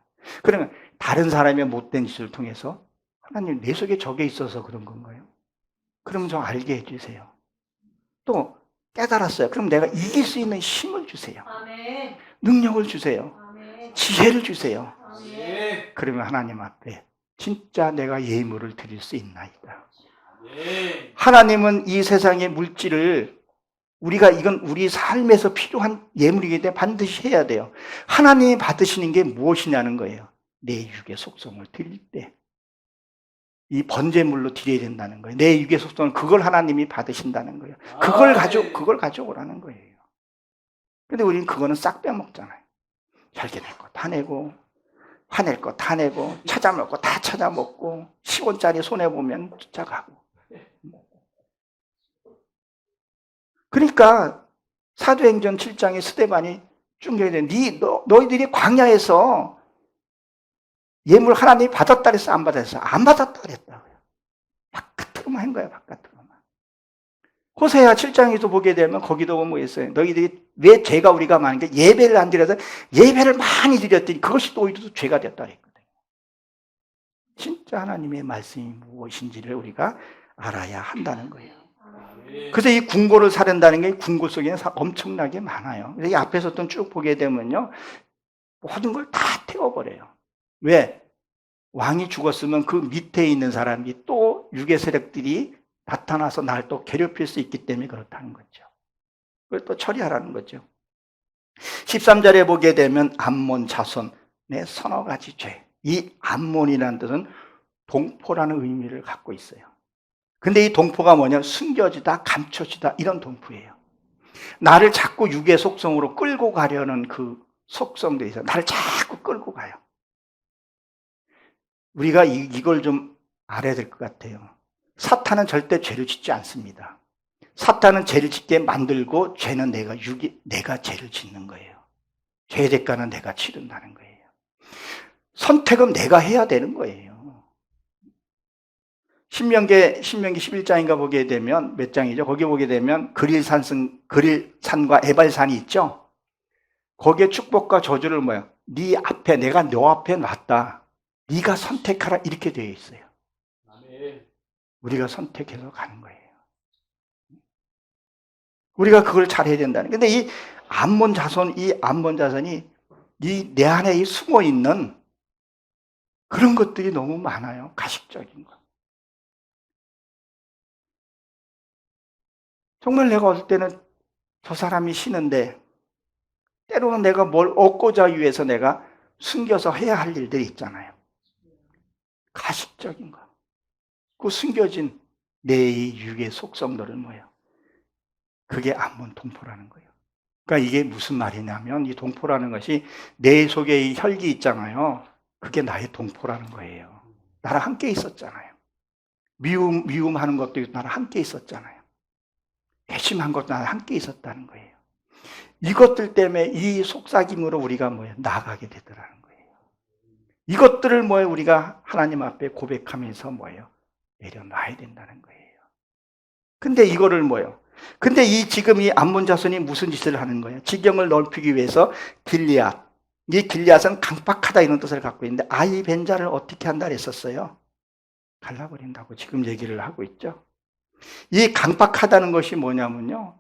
그러면 다른 사람의 못된 짓을 통해서 하나님 내 속에 저게 있어서 그런 건가요? 그럼 저 알게 해주세요. 또 깨달았어요. 그럼 내가 이길 수 있는 힘을 주세요. 아멘. 능력을 주세요. 아멘. 지혜를 주세요. 아멘. 그러면 하나님 앞에 진짜 내가 예물을 드릴 수 있나이다. 하나님은 이 세상의 물질을 이건 우리 삶에서 필요한 예물이기 때문에 반드시 해야 돼요. 하나님이 받으시는 게 무엇이냐는 거예요. 내 육의 속성을 드릴 때. 이 번제물로 드려야 된다는 거예요. 내 육의 속성은 그걸 하나님이 받으신다는 거예요. 그걸 가져오라는 거예요. 근데 우리는 그거는 싹 빼먹잖아요. 혈기낼 거 다 내고, 화낼 거 다 내고, 찾아먹을 거 다 찾아먹고, 10원짜리 손해보면 쫓아가고. 그러니까 사도행전 7장에 스데반이 중계된 너희들이 광야에서 예물 하나님이 받았다 그랬어? 안 받았어? 안 받았다 그랬다고요. 바깥으로만 한 거야, 바깥으로만. 호세아 7장에도 보게 되면 거기도 보면 뭐 있어요. 너희들이 왜 죄가 우리가 많은 게 예배를 안 드려서 예배를 많이 드렸더니 그것이 또 오히려 죄가 됐다 그랬거든요. 진짜 하나님의 말씀이 무엇인지를 우리가 알아야 한다는 거예요. 그래서 이 궁궐을 사른다는 게 궁궐 속에는 엄청나게 많아요. 그래서 이 앞에서 또 쭉 보게 되면요. 모든 걸 다 태워버려요. 왜? 왕이 죽었으면 그 밑에 있는 사람이 또 유괴 세력들이 나타나서 날 또 괴롭힐 수 있기 때문에 그렇다는 거죠. 그걸 또 처리하라는 거죠. 13절에 보게 되면 암몬 자손의 서너 가지 죄. 이 암몬이라는 뜻은 동포라는 의미를 갖고 있어요. 근데 이 동포가 뭐냐? 숨겨지다, 감춰지다 이런 동포예요. 나를 자꾸 육의 속성으로 끌고 가려는 그 속성도 있어요. 나를 자꾸 끌고 가요. 우리가 이걸 좀 알아야 될 것 같아요. 사탄은 절대 죄를 짓지 않습니다. 사탄은 죄를 짓게 만들고 죄는 내가 죄를 짓는 거예요. 죄의 대가는 내가 치른다는 거예요. 선택은 내가 해야 되는 거예요. 신명기 11장인가 보게 되면 몇 장이죠? 거기 보게 되면 그릴산과 에발산이 있죠? 거기에 축복과 저주를 뭐야? 내가 너 앞에 놨다. 네가 선택하라 이렇게 되어 있어요. 우리가 선택해서 가는 거예요. 우리가 그걸 잘해야 된다는. 근데 이 암몬 자손이 내 안에 숨어 있는 그런 것들이 너무 많아요. 가식적인 거. 정말 내가 어떨 때는 저 사람이 쉬는데 때로는 내가 뭘 얻고자 위해서 내가 숨겨서 해야 할 일들이 있잖아요. 가식적인 거. 그 숨겨진 내 육의 속성들은 뭐예요? 그게 암몬 동포라는 거예요. 그러니까 이게 무슨 말이냐면 이 동포라는 것이 내 속에 이 혈기 있잖아요. 그게 나의 동포라는 거예요. 나랑 함께 있었잖아요. 미움하는 것도 나랑 함께 있었잖아요. 괘씸한 것도 함께 있었다는 거예요. 이것들 때문에 이 속삭임으로 우리가 나아가게 되더라는 거예요. 이것들을 우리가 하나님 앞에 고백하면서 내려놔야 된다는 거예요. 근데 이거를 근데 지금 이 암몬 자손이 무슨 짓을 하는 거예요? 지경을 넓히기 위해서 길리앗. 이 길리앗은 강박하다 이런 뜻을 갖고 있는데 아이 벤자를 어떻게 한다 그랬었어요? 갈라버린다고 지금 얘기를 하고 있죠. 이 강박하다는 것이 뭐냐면요.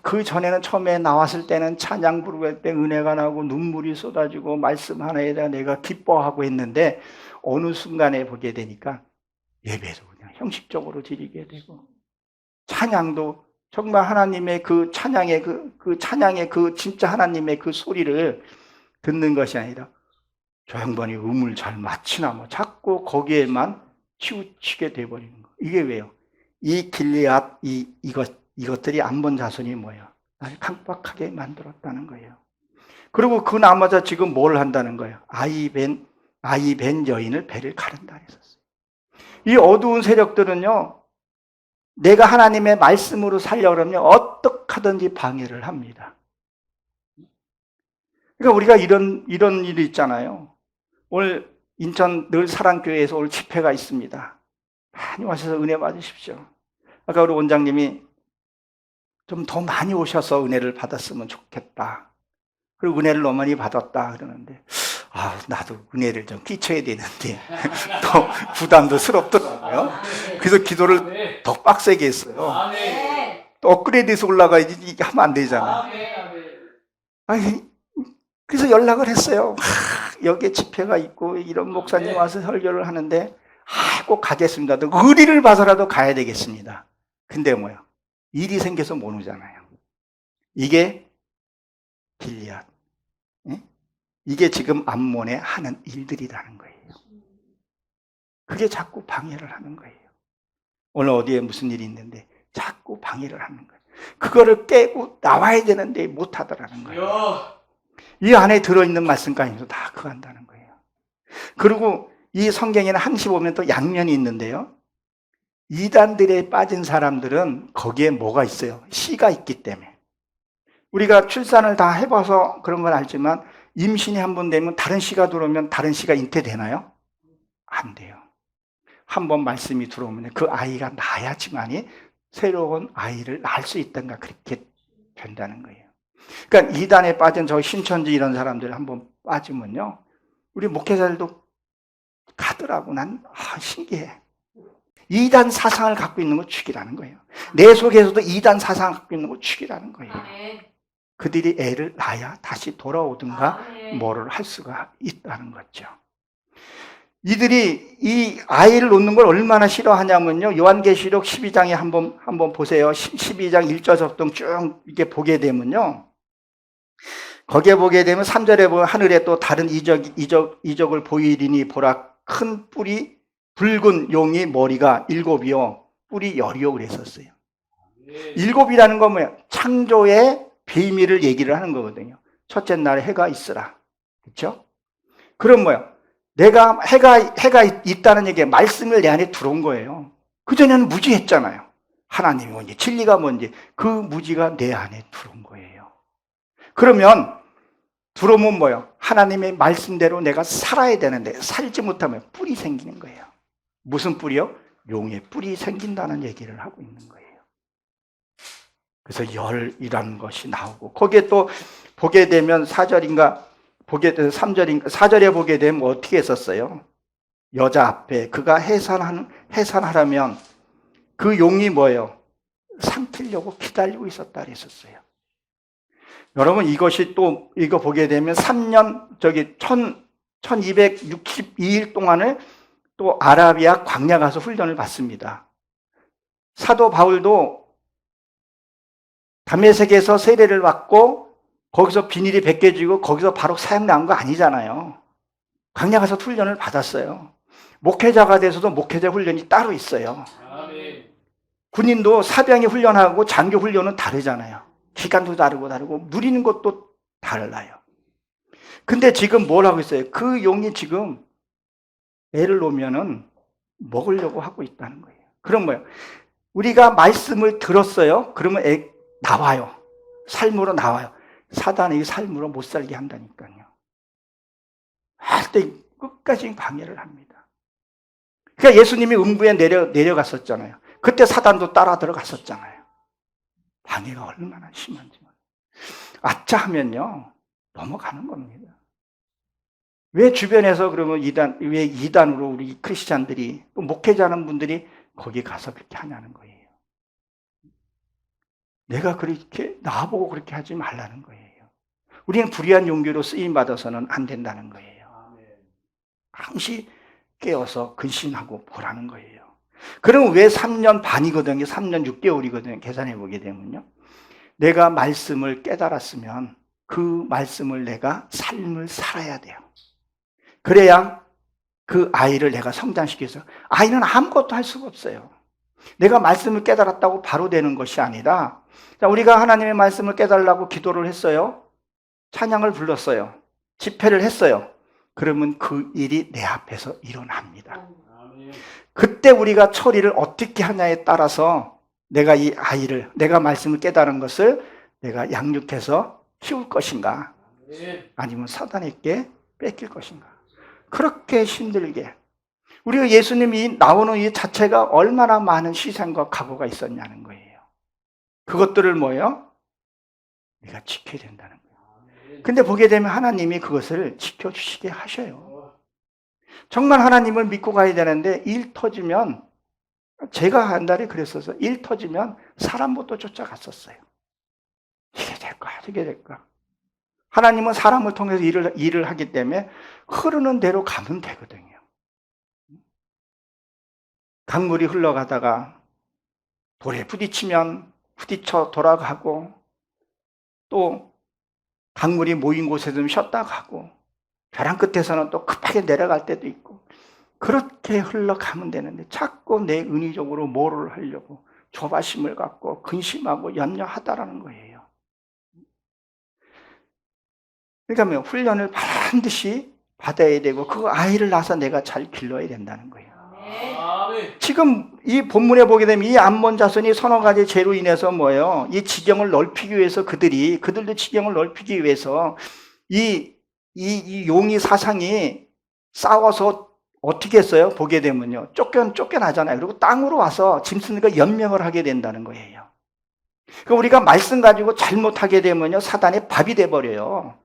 그 전에는 처음에 나왔을 때는 찬양 부르고 때 은혜가 나고 눈물이 쏟아지고 말씀 하나에 대해 내가 기뻐하고 했는데 어느 순간에 보게 되니까 예배도 그냥 형식적으로 드리게 되고 찬양도 정말 하나님의 그 찬양의 그 진짜 하나님의 그 소리를 듣는 것이 아니라 저 양반이 음을 잘 맞히나 자꾸 거기에만 치우치게 돼버리는 거. 이게 왜요? 이 길리앗 이것들이 암몬 자손이 날 강박하게 만들었다는 거예요. 그리고 그 나머지 지금 뭘 한다는 거예요? 아이벤 여인을 배를 가른다 했었어요. 이 어두운 세력들은요. 내가 하나님의 말씀으로 살려고 하면 어떻게 하든지 방해를 합니다. 그러니까 우리가 이런 일이 있잖아요. 오늘 인천 늘 사랑교회에서 오늘 집회가 있습니다. 많이 와셔서 은혜 받으십시오. 아까 우리 원장님이 좀 더 많이 오셔서 은혜를 받았으면 좋겠다. 그리고 은혜를 너무 많이 받았다 그러는데 나도 은혜를 좀 끼쳐야 되는데 더 부담도 스럽더라고요. 그래서 기도를 더 빡세게 했어요. 또 업그레이드해서 올라가야지 이게 하면 안 되잖아요. 그래서 연락을 했어요. 여기에 집회가 있고 이런 목사님 와서 설교를 하는데 꼭 가겠습니다. 의리를 봐서라도 가야 되겠습니다. 근데 일이 생겨서 못 오잖아요. 이게 길리앗. 이게 지금 암몬에 하는 일들이라는 거예요. 그게 자꾸 방해를 하는 거예요. 오늘 어디에 무슨 일이 있는데 자꾸 방해를 하는 거예요. 그거를 깨고 나와야 되는데 못 하더라는 거예요. 이 안에 들어있는 말씀까지도 다 그거 한다는 거예요. 그리고 이 성경에는 한시 보면 또 양면이 있는데요. 이단들에 빠진 사람들은 거기에 뭐가 있어요? 씨가 있기 때문에. 우리가 출산을 다 해봐서 그런 건 알지만 임신이 한 번 되면 다른 씨가 들어오면 다른 씨가 잉태되나요? 안 돼요. 한 번 말씀이 들어오면 그 아이가 나야지만이 새로운 아이를 낳을 수 있던가 그렇게 된다는 거예요. 그러니까 이단에 빠진 저 신천지 이런 사람들 한번 빠지면요. 우리 목회자들도 가더라고. 난 신기해. 이단 사상을 갖고 있는 거 죽이라는 거예요. 내 속에서도 이단 사상을 갖고 있는 거 죽이라는 거예요. 그들이 애를 낳아야 다시 돌아오든가 뭐를 할 수가 있다는 거죠. 이들이 이 아이를 놓는 걸 얼마나 싫어하냐면요. 요한계시록 12장에 한번 보세요. 12장 1절부터 쭉 이렇게 보게 되면요. 거기에 보게 되면 3절에 보면 하늘에 또 다른 이적을 보이리니 보라 큰 뿔이 붉은 용이 머리가 7이요 뿔이 10이요 그랬었어요. 7이라는 건 뭐예요? 창조의 비밀을 얘기를 하는 거거든요. 첫째 날에 해가 있으라. 그렇죠? 그럼 뭐예요? 내가 해가 있다는 얘기에 말씀을 내 안에 들어온 거예요. 그전에는 무지했잖아요. 하나님이 뭔지 진리가 뭔지 그 무지가 내 안에 들어온 거예요. 그러면 들어오면 뭐예요? 하나님의 말씀대로 내가 살아야 되는데 살지 못하면 뿔이 생기는 거예요. 무슨 뿔이요? 용의 뿔이 생긴다는 얘기를 하고 있는 거예요. 그래서 열이라는 것이 나오고 거기에 또 보게 되면 4절인가 보게 되면 3절인가 4절에 보게 되면 어떻게 했었어요? 여자 앞에 그가 해산하려면 그 용이 뭐예요? 삼키려고 기다리고 있었다 그랬었어요. 여러분 이것이 또 이거 보게 되면 1262일 동안을 또 아라비아 광야 가서 훈련을 받습니다. 사도 바울도 다메섹에서 세례를 받고 거기서 비닐이 벗겨지고 거기서 바로 사역 나온 거 아니잖아요. 광야 가서 훈련을 받았어요. 목회자가 돼서도 목회자 훈련이 따로 있어요. 군인도 사병이 훈련하고 장교 훈련은 다르잖아요. 기간도 다르고 누리는 것도 달라요. 근데 지금 뭘 하고 있어요? 그 용이 지금 애를 놓으면은 먹으려고 하고 있다는 거예요. 그럼 뭐예요? 우리가 말씀을 들었어요. 그러면 나와요. 삶으로 나와요. 사단이 삶으로 못 살게 한다니까요. 할 때 끝까지 방해를 합니다. 그러니까 예수님이 음부에 내려갔었잖아요. 그때 사단도 따라 들어갔었잖아요. 방해가 얼마나 심한지. 아차 하면요, 넘어가는 겁니다. 왜 주변에서 그러면 왜 이단으로 우리 크리스찬들이, 또 목회자는 분들이 거기 가서 그렇게 하냐는 거예요. 내가 그렇게, 나보고 그렇게 하지 말라는 거예요. 우리는 불의한 용기로 쓰임받아서는 안 된다는 거예요. 항시 깨어서 근신하고 보라는 거예요. 그럼 왜 3년 반이거든요. 3년 6개월이거든요. 계산해 보게 되면요. 내가 말씀을 깨달았으면 그 말씀을 내가 삶을 살아야 돼요. 그래야 그 아이를 내가 성장시켜서, 아이는 아무것도 할 수가 없어요. 내가 말씀을 깨달았다고 바로 되는 것이 아니라, 자, 우리가 하나님의 말씀을 깨달으려고 기도를 했어요. 찬양을 불렀어요. 집회를 했어요. 그러면 그 일이 내 앞에서 일어납니다. 그때 우리가 처리를 어떻게 하냐에 따라서 내가 이 아이를, 내가 말씀을 깨달은 것을 내가 양육해서 키울 것인가, 아니면 사단에게 뺏길 것인가. 그렇게 힘들게. 우리가 예수님이 나오는 이 자체가 얼마나 많은 희생과 각오가 있었냐는 거예요. 그것들을 뭐예요? 우리가 지켜야 된다는 거예요. 근데 보게 되면 하나님이 그것을 지켜주시게 하셔요. 정말 하나님을 믿고 가야 되는데 일 터지면, 제가 한 달에 그랬어서 일 터지면 사람부터 쫓아갔었어요. 이게 될까? 이게 될까? 하나님은 사람을 통해서 일을 하기 때문에 흐르는 대로 가면 되거든요. 강물이 흘러가다가 돌에 부딪히면 부딪혀 돌아가고, 또 강물이 모인 곳에서 쉬었다 가고, 벼랑 끝에서는 또 급하게 내려갈 때도 있고, 그렇게 흘러가면 되는데 자꾸 내 은의적으로 뭐를 하려고 조바심을 갖고 근심하고 염려하다라는 거예요. 그러니까 훈련을 반드시 받아야 되고, 그 아이를 낳아서 내가 잘 길러야 된다는 거예요. 지금 이 본문에 보게 되면 이 암몬 자손이 서너 가지 죄로 인해서 뭐예요? 이 지경을 넓히기 위해서 그들도 지경을 넓히기 위해서 이 용이 사상이 싸워서 어떻게 했어요? 보게 되면요, 쫓겨나잖아요. 그리고 땅으로 와서 짐승들과 연명을 하게 된다는 거예요. 그러니까 우리가 말씀 가지고 잘못하게 되면요, 사단의 밥이 돼버려요.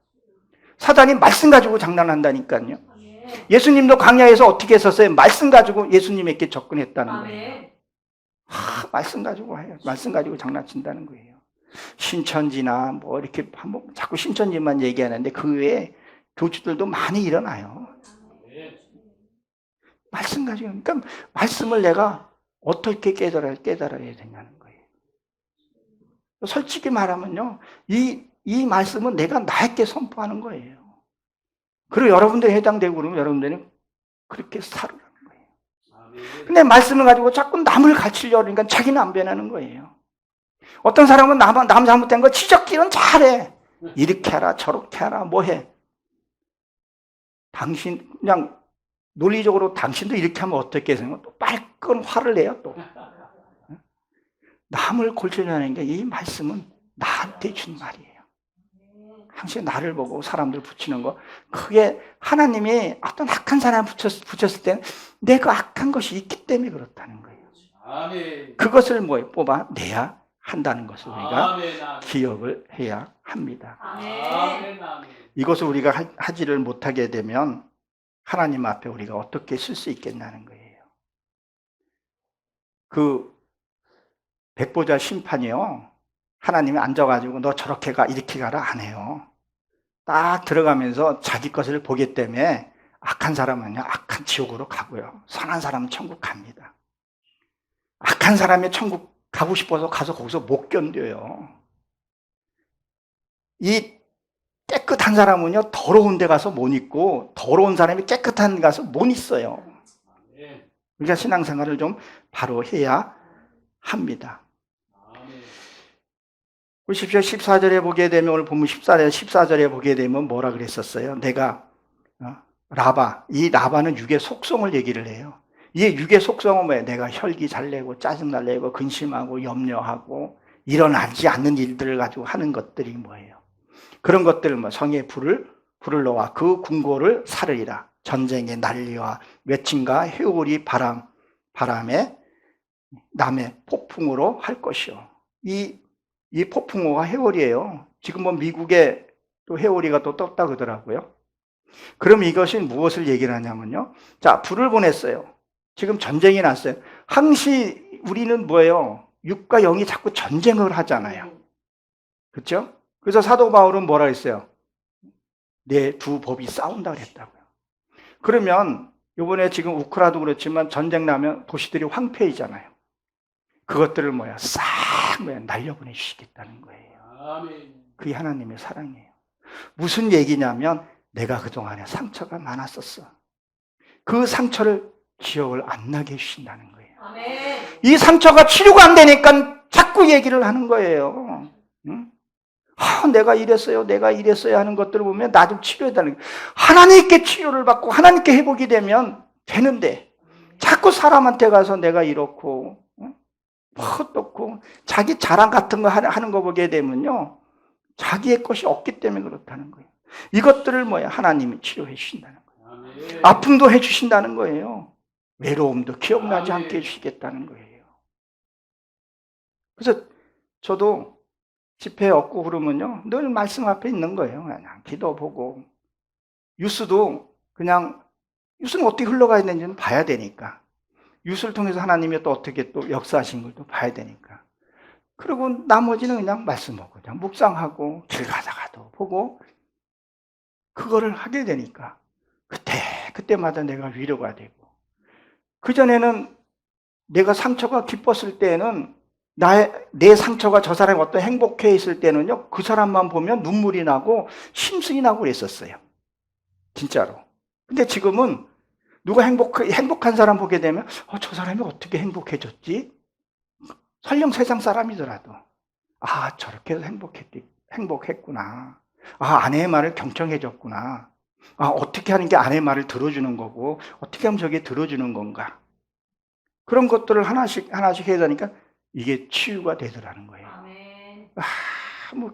사단이 말씀 가지고 장난한다니까요. 예수님도 광야에서 어떻게 했었어요? 말씀 가지고 예수님에게 접근했다는 거예요. 말씀 가지고 해요. 말씀 가지고 장난친다는 거예요. 신천지나 뭐 이렇게 자꾸 신천지만 얘기하는데 그 외에 교주들도 많이 일어나요. 말씀 가지고. 그러니까 말씀을 내가 어떻게 깨달아야 되냐는 거예요. 솔직히 말하면요, 이 말씀은 내가 나에게 선포하는 거예요. 그리고 여러분들이 해당되고 그러면 여러분들은 그렇게 살으라는 거예요. 근데 말씀을 가지고 자꾸 남을 가르치려고 그러니까 자기는 안 변하는 거예요. 어떤 사람은 남 잘못된 거 지적질은 잘해. 이렇게 하라, 저렇게 하라, 뭐 해. 당신, 그냥 논리적으로 당신도 이렇게 하면 어떻게 생각해? 또 빨간 화를 내요, 또. 남을 골치려는 게 이 말씀은 나한테 준 말이에요. 항상 나를 보고 사람들 붙이는 거, 그게 하나님이 어떤 악한 사람 붙였을 때는 내가 악한 것이 있기 때문에 그렇다는 거예요. 아멘. 그것을 뽑아내야 한다는 것을 우리가 아멘, 아멘. 기억을 해야 합니다. 아멘, 아멘. 이것을 우리가 하지를 못하게 되면 하나님 앞에 우리가 어떻게 쓸 수 있겠냐는 거예요. 그 백보자 심판이요, 하나님이 앉아가지고 너 저렇게 가, 이렇게 가라 안 해요. 딱 들어가면서 자기 것을 보기 때문에 악한 사람은요, 악한 지옥으로 가고요, 선한 사람은 천국 갑니다. 악한 사람이 천국 가고 싶어서 가서 거기서 못 견뎌요. 이 깨끗한 사람은요, 더러운 데 가서 못 있고, 더러운 사람이 깨끗한 데 가서 못 있어요. 우리가 신앙생활을 좀 바로 해야 합니다. 보십시오. 14절에 보게 되면, 오늘 본문 14절에 보게 되면 뭐라 그랬었어요? 내가 이 라바는 육의 속성을 얘기를 해요. 이게 육의 속성은 뭐예요? 내가 혈기 잘 내고 짜증 날 내고 근심하고 염려하고 일어나지 않는 일들을 가지고 하는 것들이 뭐예요? 그런 것들을 뭐 성에 불을 넣아 그 궁궐을 사르리라. 전쟁의 난리와 외침과 해오리 바람에 남의 폭풍으로 할 것이요. 이 폭풍우가 해오리예요. 지금 뭐 미국에 또 해오리가 또 떴다 그러더라고요. 그럼 이것이 무엇을 얘기를 하냐면요. 자, 불을 보냈어요. 지금 전쟁이 났어요. 항시 우리는 뭐예요? 육과 영이 자꾸 전쟁을 하잖아요. 그렇죠? 그래서 사도 바울은 뭐라 했어요? 내 두 법이 싸운다 그랬다고요. 그러면 이번에 지금 우크라도 그렇지만 전쟁 나면 도시들이 황폐해지잖아요. 그것들을 싹 날려보내주시겠다는 거예요. 아멘. 그게 하나님의 사랑이에요. 무슨 얘기냐면 내가 그동안에 상처가 많았었어. 그 상처를 기억을 안 나게 해주신다는 거예요. 아멘. 이 상처가 치료가 안 되니까 자꾸 얘기를 하는 거예요. 응? 내가 이랬어요 하는 것들을 보면 나 좀 치료해달라는 거예요. 하나님께 치료를 받고 하나님께 회복이 되면 되는데 자꾸 사람한테 가서 내가 이렇고 어떻고 자기 자랑 같은 거 하는 거 보게 되면요. 자기의 것이 없기 때문에 그렇다는 거예요. 이것들을 하나님이 치료해 주신다는 거예요. 아멘. 아픔도 해 주신다는 거예요. 외로움도 기억나지 아멘. 않게 해주시겠다는 거예요. 그래서 저도 집회 없고 그러면요. 늘 말씀 앞에 있는 거예요. 그냥 기도 보고. 뉴스는 어떻게 흘러가야 되는지는 봐야 되니까. 뉴스를 통해서 하나님이 또 어떻게 또 역사하신 걸 또 봐야 되니까. 그리고 나머지는 그냥 말씀 보고 그냥 묵상하고 길 가다가도 보고 그거를 하게 되니까 그때마다 내가 위로가 되고 그전에는 내가 상처가 깊었을 때는 내 상처가 저 사람이 어떤 행복해 있을 때는요 그 사람만 보면 눈물이 나고 심술이 나고 그랬었어요. 진짜로. 근데 지금은 누가 행복한 사람 보게 되면 저 사람이 어떻게 행복해졌지? 설령 세상 사람이더라도 저렇게 해서 행복했구나. 아내의 말을 경청해줬구나. 어떻게 하는 게 아내의 말을 들어주는 거고 어떻게 하면 저게 들어주는 건가. 그런 것들을 하나씩 해야 되니까 이게 치유가 되더라는 거예요. 아멘.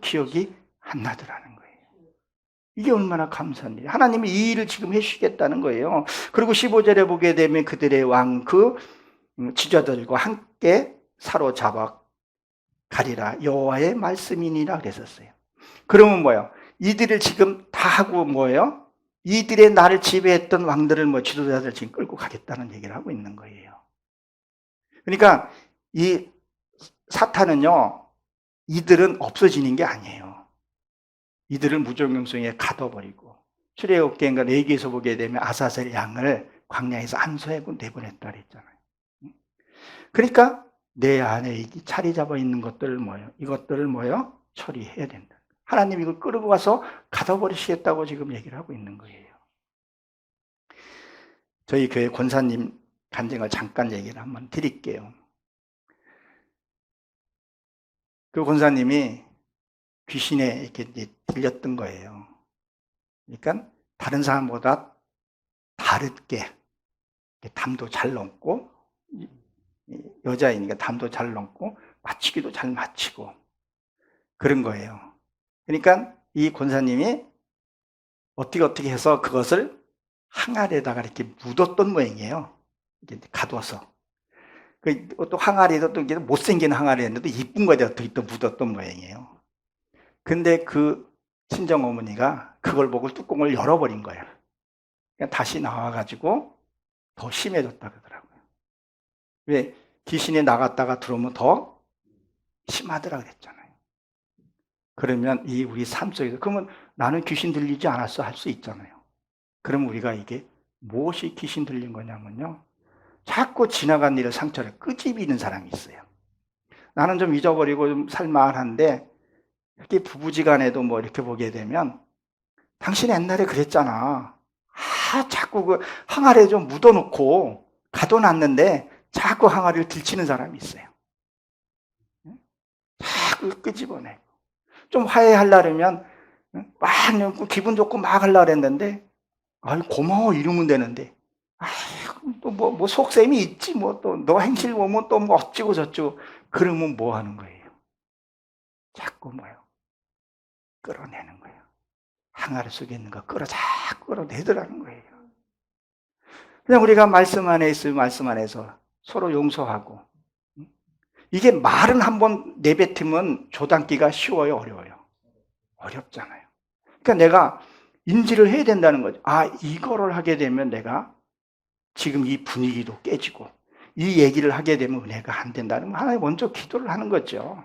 기억이 안 나더라는 거예요. 이게 얼마나 감사한 일이에요. 하나님이 이 일을 지금 해주시겠다는 거예요. 그리고 15절에 보게 되면 그들의 왕 그 지자들과 함께 사로잡아 가리라 여호와의 말씀이니라 그랬었어요. 그러면 뭐예요? 이들을 지금 다 하고 뭐예요? 이들의 나를 지배했던 왕들을 지도자들 지금 끌고 가겠다는 얘기를 하고 있는 거예요. 그러니까 이 사탄은요, 이들은 없어지는 게 아니에요. 이들을 무적용성에 가둬버리고 출애굽기인가 레위기에서 보게 되면 아사셀 양을 광야에서 안수하고 내보냈다 그랬잖아요. 그러니까 내 안에 자리 잡아 있는 것들을 이것들을 처리해야 된다. 하나님 이걸 끌고 가서 가둬버리시겠다고 지금 얘기를 하고 있는 거예요. 저희 교회 권사님 간증을 잠깐 얘기를 한번 드릴게요. 그 권사님이 귀신에 이렇게 들렸던 거예요. 그러니까 다른 사람보다 다르게 담도 잘 넘고 여자이니까 담도 잘 넘고 맞추기도 잘 맞추고 그런 거예요. 그러니까 이 권사님이 어떻게 해서 그것을 항아리에다가 이렇게 묻었던 모양이에요. 이렇게 가둬서. 또 항아리에도 또 못생긴 항아리였는데 이쁜 거에다 또 묻었던 모양이에요. 근데 그 친정 어머니가 그걸 보고 뚜껑을 열어버린 거예요. 그러니까 다시 나와가지고 더 심해졌다 그러더라고요. 왜? 귀신이 나갔다가 들어오면 더 심하더라 그랬잖아요. 그러면 우리 삶 속에서 그러면 나는 귀신 들리지 않았어 할 수 있잖아요. 그럼 우리가 이게 무엇이 귀신 들린 거냐면요. 자꾸 지나간 일을 상처를 끄집이는 사람이 있어요. 나는 좀 잊어버리고 좀 살만한데 이렇게 부부지간에도 이렇게 보게 되면 당신 옛날에 그랬잖아. 자꾸 그 항아리에 좀 묻어놓고 가둬놨는데 자꾸 항아리를 들치는 사람이 있어요. 자꾸 끄집어내고 좀 화해하려면 막 기분 좋고 막 하려고 했는데 고마워 이러면 되는데 뭐 속셈이 있지, 뭐 또 너 행실 보면 또 뭐 어찌고 저찌고. 그러면 뭐 하는 거예요? 자꾸 뭐요? 끌어내는 거예요. 항아리 속에 있는 거 자꾸 끌어내더라는 거예요. 그냥 우리가 말씀 안에 있으면 말씀 안에서 서로 용서하고. 이게 말은 한번 내뱉으면 조담기가 쉬워요, 어려워요? 어렵잖아요. 그러니까 내가 인지를 해야 된다는 거죠. 아, 이거를 하게 되면 내가 지금 이 분위기도 깨지고 이 얘기를 하게 되면 은혜가 안 된다는 거 하나님 먼저 기도를 하는 거죠.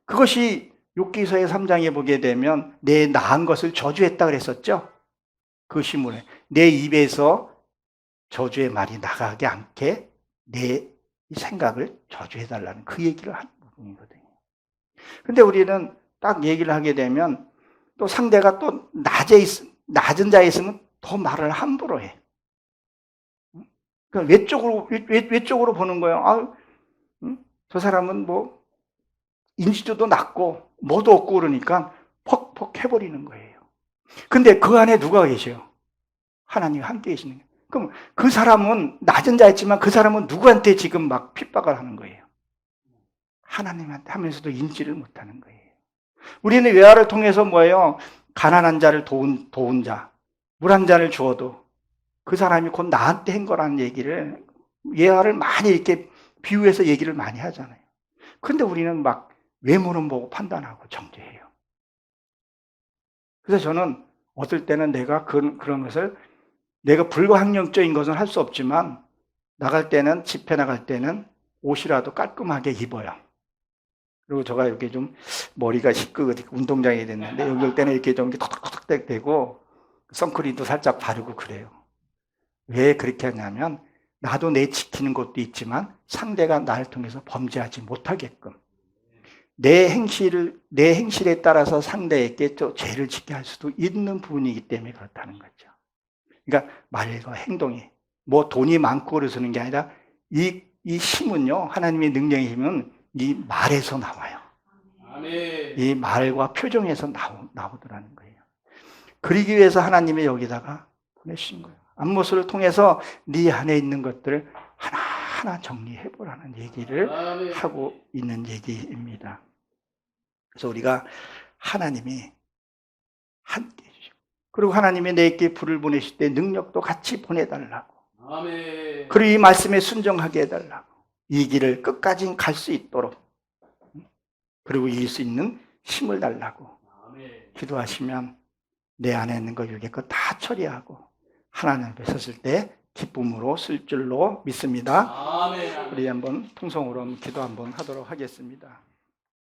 그것이 욥기서의 3장에 보게 되면 내 나은 것을 저주했다 그랬었죠. 그 신문에 내 입에서 저주의 말이 나가게 않게 내 생각을 저주해달라는 그 얘기를 하는 부분이거든요. 근데 우리는 딱 얘기를 하게 되면 또 상대가 또 낮은 자에 있으면 더 말을 함부로 해. 그러니까 외쪽으로 보는 거예요. 아, 저 사람은 뭐 인지도도 낮고 뭐도 없고 그러니까 퍽퍽 해버리는 거예요. 근데 그 안에 누가 계셔요? 하나님이 함께 계시는 거예요. 그럼 그 사람은 낮은 자였지만 그 사람은 누구한테 지금 막 핍박을 하는 거예요? 하나님한테 하면서도 인지를 못하는 거예요. 우리는 외화를 통해서 뭐예요? 가난한 자를 도운 자, 물 한 잔을 주어도 그 사람이 곧 나한테 한 거라는 얘기를 외화를 많이 이렇게 비유해서 얘기를 많이 하잖아요. 그런데 우리는 막 외모는 보고 판단하고 정죄해요. 그래서 저는 어떨 때는 내가 그런 것을 내가 불가항력적인 것은 할 수 없지만 나갈 때는 집회 나갈 때는 옷이라도 깔끔하게 입어요. 그리고 제가 이렇게 좀 머리가 시끄럽고 운동장이 됐는데 여기 올 때는 이렇게 좀 톡톡톡 되고 선크림도 살짝 바르고 그래요. 왜 그렇게 하냐면 나도 내 지키는 것도 있지만 상대가 나를 통해서 범죄하지 못하게끔 내 행실에 따라서 상대에게 또 죄를 짓게 할 수도 있는 부분이기 때문에 그렇다는 거죠. 그러니까 말과 행동이 뭐 돈이 많고 그러서는 게 아니라 이 힘은요, 하나님의 능력의 힘은 이 말에서 나와요. 아멘. 이 말과 표정에서 나오더라는 거예요. 그러기 위해서 하나님이 여기다가 보내신 거예요. 안모스를 통해서 네 안에 있는 것들을 하나하나 정리해보라는 얘기를 아멘. 하고 있는 얘기입니다. 그래서 우리가 하나님이 함께 해주시고 그리고 하나님이 내게 불을 보내실 때 능력도 같이 보내달라고. 아멘. 그리고 이 말씀에 순종하게 해달라고. 이 길을 끝까지 갈 수 있도록 그리고 이길 수 있는 힘을 달라고 아멘. 기도하시면 내 안에 있는 거 이렇게 다 처리하고 하나님 앞에 섰을 때 기쁨으로 쓸 줄로 믿습니다. 아멘. 우리 한번 통성으로 기도 한번 하도록 하겠습니다.